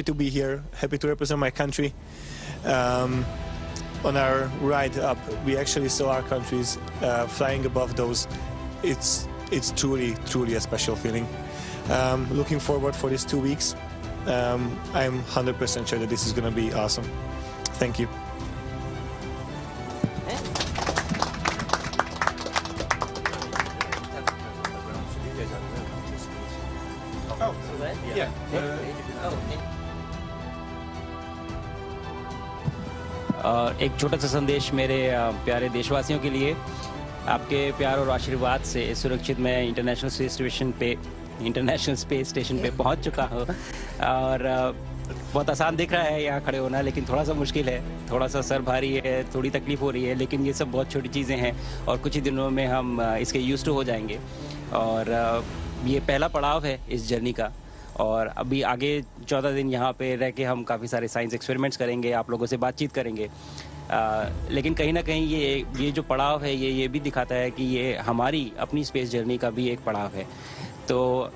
to be here, happy to represent my country. On our ride up, we actually saw our countries flying above those. It's truly a special feeling. Looking forward for these 2 weeks. I'm 100% sure that this is going to be awesome. Thank you. एक छोटा सा संदेश मेरे प्यारे देशवासियों के लिए। आपके प्यार और आशीर्वाद से सुरक्षित मैं इंटरनेशनल स्पेस स्टेशन पे पहुंच चुका हूं और बहुत आसान दिख रहा है यहाँ खड़े होना, लेकिन थोड़ा सा मुश्किल है, थोड़ा सा सर भारी है, थोड़ी तकलीफ हो रही है, लेकिन ये सब बहुत छोटी चीज़ें हैं और कुछ ही दिनों में हम इसके यूज्ड टू हो जाएंगे। और ये पहला पड़ाव है इस जर्नी का, और अभी आगे 14 दिन यहाँ पे रह के हम काफ़ी सारे साइंस एक्सपेरिमेंट्स करेंगे, आप लोगों से बातचीत करेंगे। लेकिन कहीं ना कहीं ये जो पड़ाव है ये भी दिखाता है कि ये हमारी अपनी स्पेस जर्नी का भी एक पड़ाव है। तो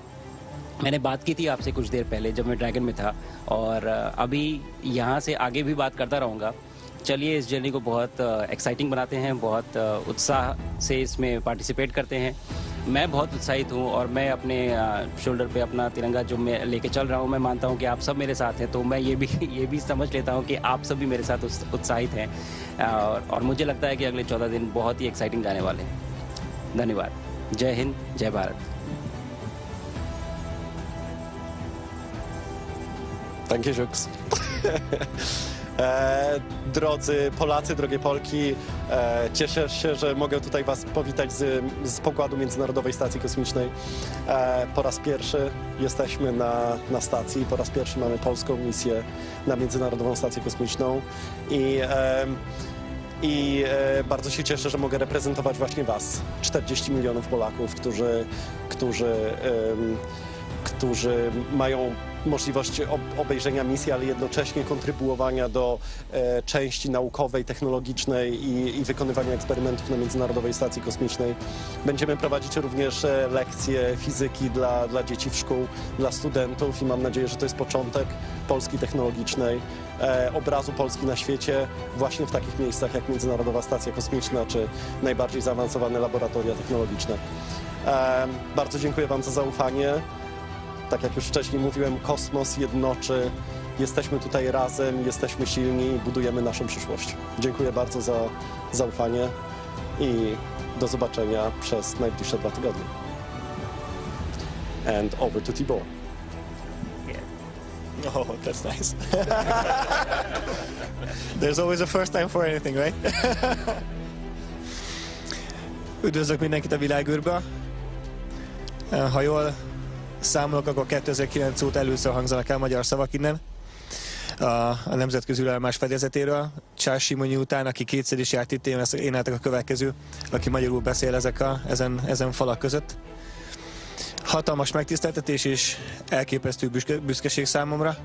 मैंने बात की थी आपसे कुछ देर पहले जब मैं ड्रैगन में था, और अभी यहाँ से आगे भी बात करता रहूँगा। चलिए इस जर्नी को बहुत एक्साइटिंग बनाते हैं, बहुत उत्साह से इसमें पार्टिसिपेट करते हैं। मैं बहुत उत्साहित हूँ और मैं अपने शोल्डर पे अपना तिरंगा जो मैं लेके चल रहा हूँ, मैं मानता हूँ कि आप सब मेरे साथ हैं, तो मैं ये भी समझ लेता हूँ कि आप सब भी मेरे साथ उत्साहित हैं। और मुझे लगता है कि अगले 14 दिन बहुत ही एक्साइटिंग जाने वाले हैं। धन्यवाद। जय हिंद, जय Bharat. Thank you, Shuks. Drodzy Polacy, drogie Polki, cieszę się, że mogę tutaj Was powitać z pokładu Międzynarodowej Stacji Kosmicznej. Po raz pierwszy jesteśmy na stacji, po raz pierwszy mamy polską misję na Międzynarodową Stację Kosmiczną i bardzo się cieszę, że mogę reprezentować właśnie Was, 40 milionów Polaków, którzy mają możliwość obejrzenia misji, ale jednocześnie kontrybuowania do części naukowej, technologicznej i wykonywania eksperymentów na Międzynarodowej Stacji Kosmicznej. Będziemy prowadzić również lekcje fizyki dla dzieci w szkół, dla studentów i mam nadzieję, że to jest początek Polski technologicznej, obrazu Polski na świecie właśnie w takich miejscach jak Międzynarodowa Stacja Kosmiczna czy najbardziej zaawansowane laboratoria technologiczne. Bardzo dziękuję Wam za zaufanie. Tak jak już wcześniej mówiłem, kosmos jednoczy. Jesteśmy tutaj razem, jesteśmy silni i budujemy naszą przyszłość. Dziękuję bardzo za zaufanie i do zobaczenia przez najbliższe 2 tygodnie. And over to Tibor. Oh, that's nice. There's always a first time for anything, right? Üdvözlök mindenkit a világűrből. Ha jól számolok, akkor 2009 óta először hangzanak el magyar szavak innen. A nemzetközi űrállomás fedezetéről. Charles Simonyi után, aki kétszer is járt itt, én lehetek a következő, aki magyarul beszél ezen falak között. Hatalmas megtiszteltetés és elképesztő büszkeség számomra.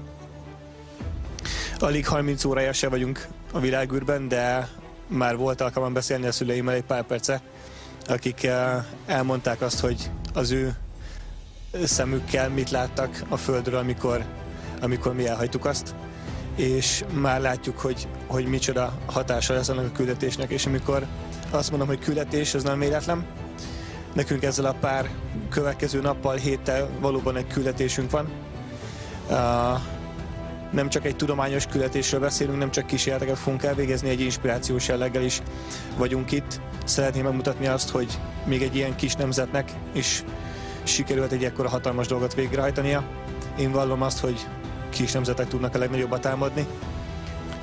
Alig 30 órája se vagyunk a világűrben, de már volt alkalmam beszélni a szüleimmel egy pár perce, akik elmondták azt, hogy az ő szemükkel mit láttak a Földről, amikor mi elhagytuk azt, és már látjuk, hogy micsoda hatása lesz annak a küldetésnek, és amikor azt mondom, hogy küldetés, az nem véletlen. Nekünk ezzel a pár következő nappal, héttel valóban egy küldetésünk van. Nem csak egy tudományos küldetésről beszélünk, nem csak kísérleteket fogunk elvégezni, egy inspirációs jelleggel is vagyunk itt. Szeretném megmutatni azt, hogy még egy ilyen kis nemzetnek is sikerült egy ekkora hatalmas dolgot végrehajtania. Én vallom azt, hogy kis nemzetek tudnak a legnagyobbat álmodni.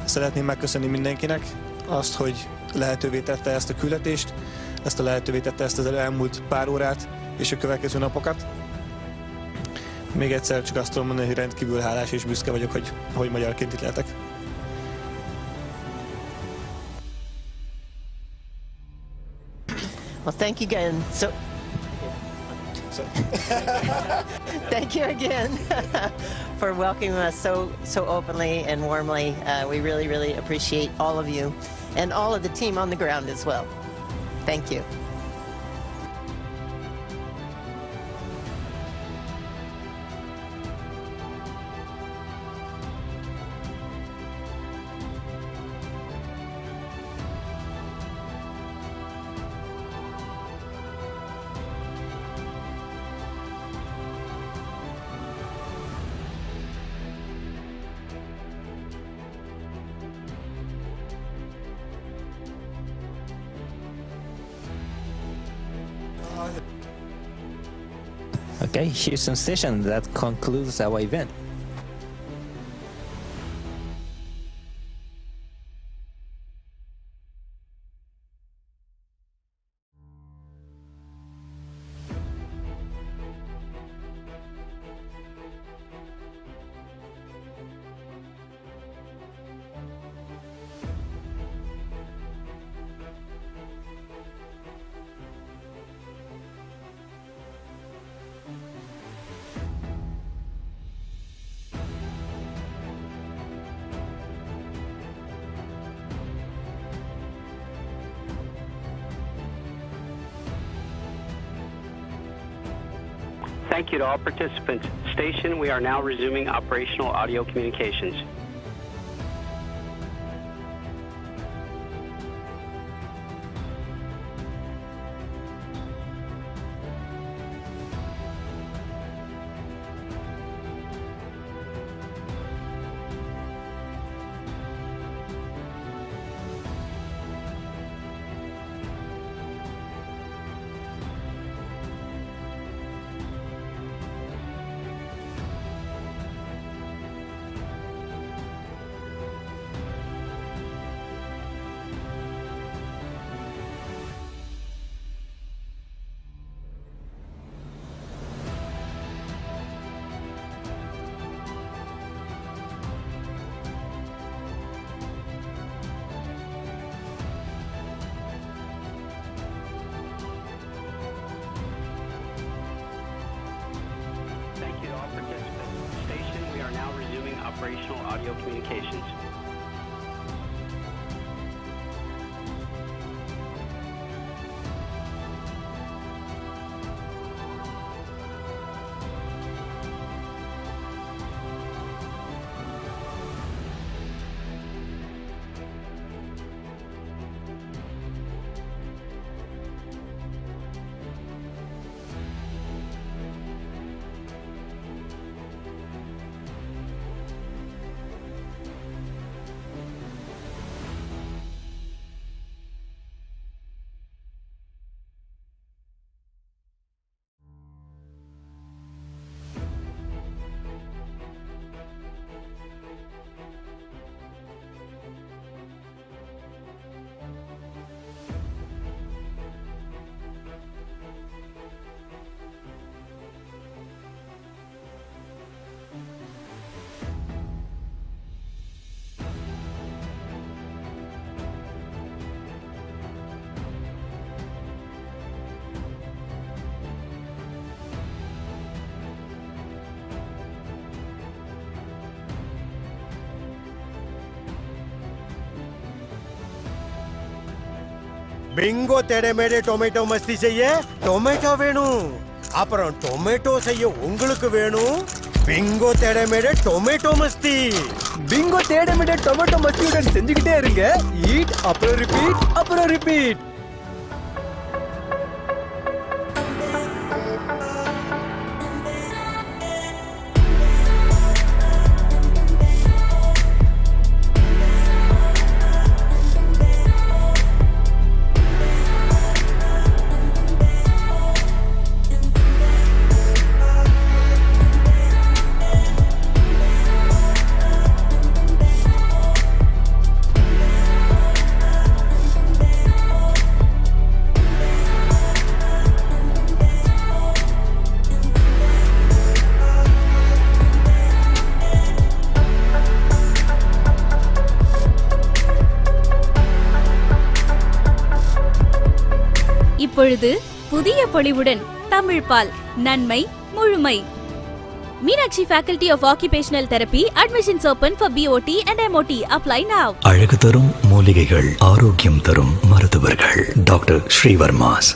Szeretném megköszönni mindenkinek azt, hogy lehetővé tette ezt a küldetést, lehetővé tette ezt az elmúlt pár órát és a következő napokat. Még egyszer csak azt tudom mondani, hogy rendkívül hálás és büszke vagyok, hogy magyarként itt lehetek. Well, thank you again. Thank you again for welcoming us so openly and warmly. We really, really appreciate all of you and all of the team on the ground as well. Thank you. Okay, Houston Station, that concludes our event. Thank you to all participants. Station, we are now resuming operational audio communications. International Audio Communications. Bingo Tedhe Medhe tomato masti செய்ய tomato வேணும். அப்புறம் tomato செய்ய உங்களுக்கு வேணும் Bingo Tedhe Medhe tomato masti. Bingo Tedhe Medhe tomato மஸ்தியுடன் செஞ்சுக்கிட்டே இருங்க. Eat அப்புறம் ரிப்பீட் அப்புறம் ரிப்பீட். இப்பொழுது புதிய பொலிவுடன் தமிழ் பால் நன்மை முழுமை. Meenakshi Faculty of Occupational Therapy. Admissions open for BOT and MOT. Apply now. அழகு தரும் மூலிகைகள், ஆரோக்கியம் தரும் மருத்துவர்கள். டாக்டர் ஸ்ரீவர்மாஸ்.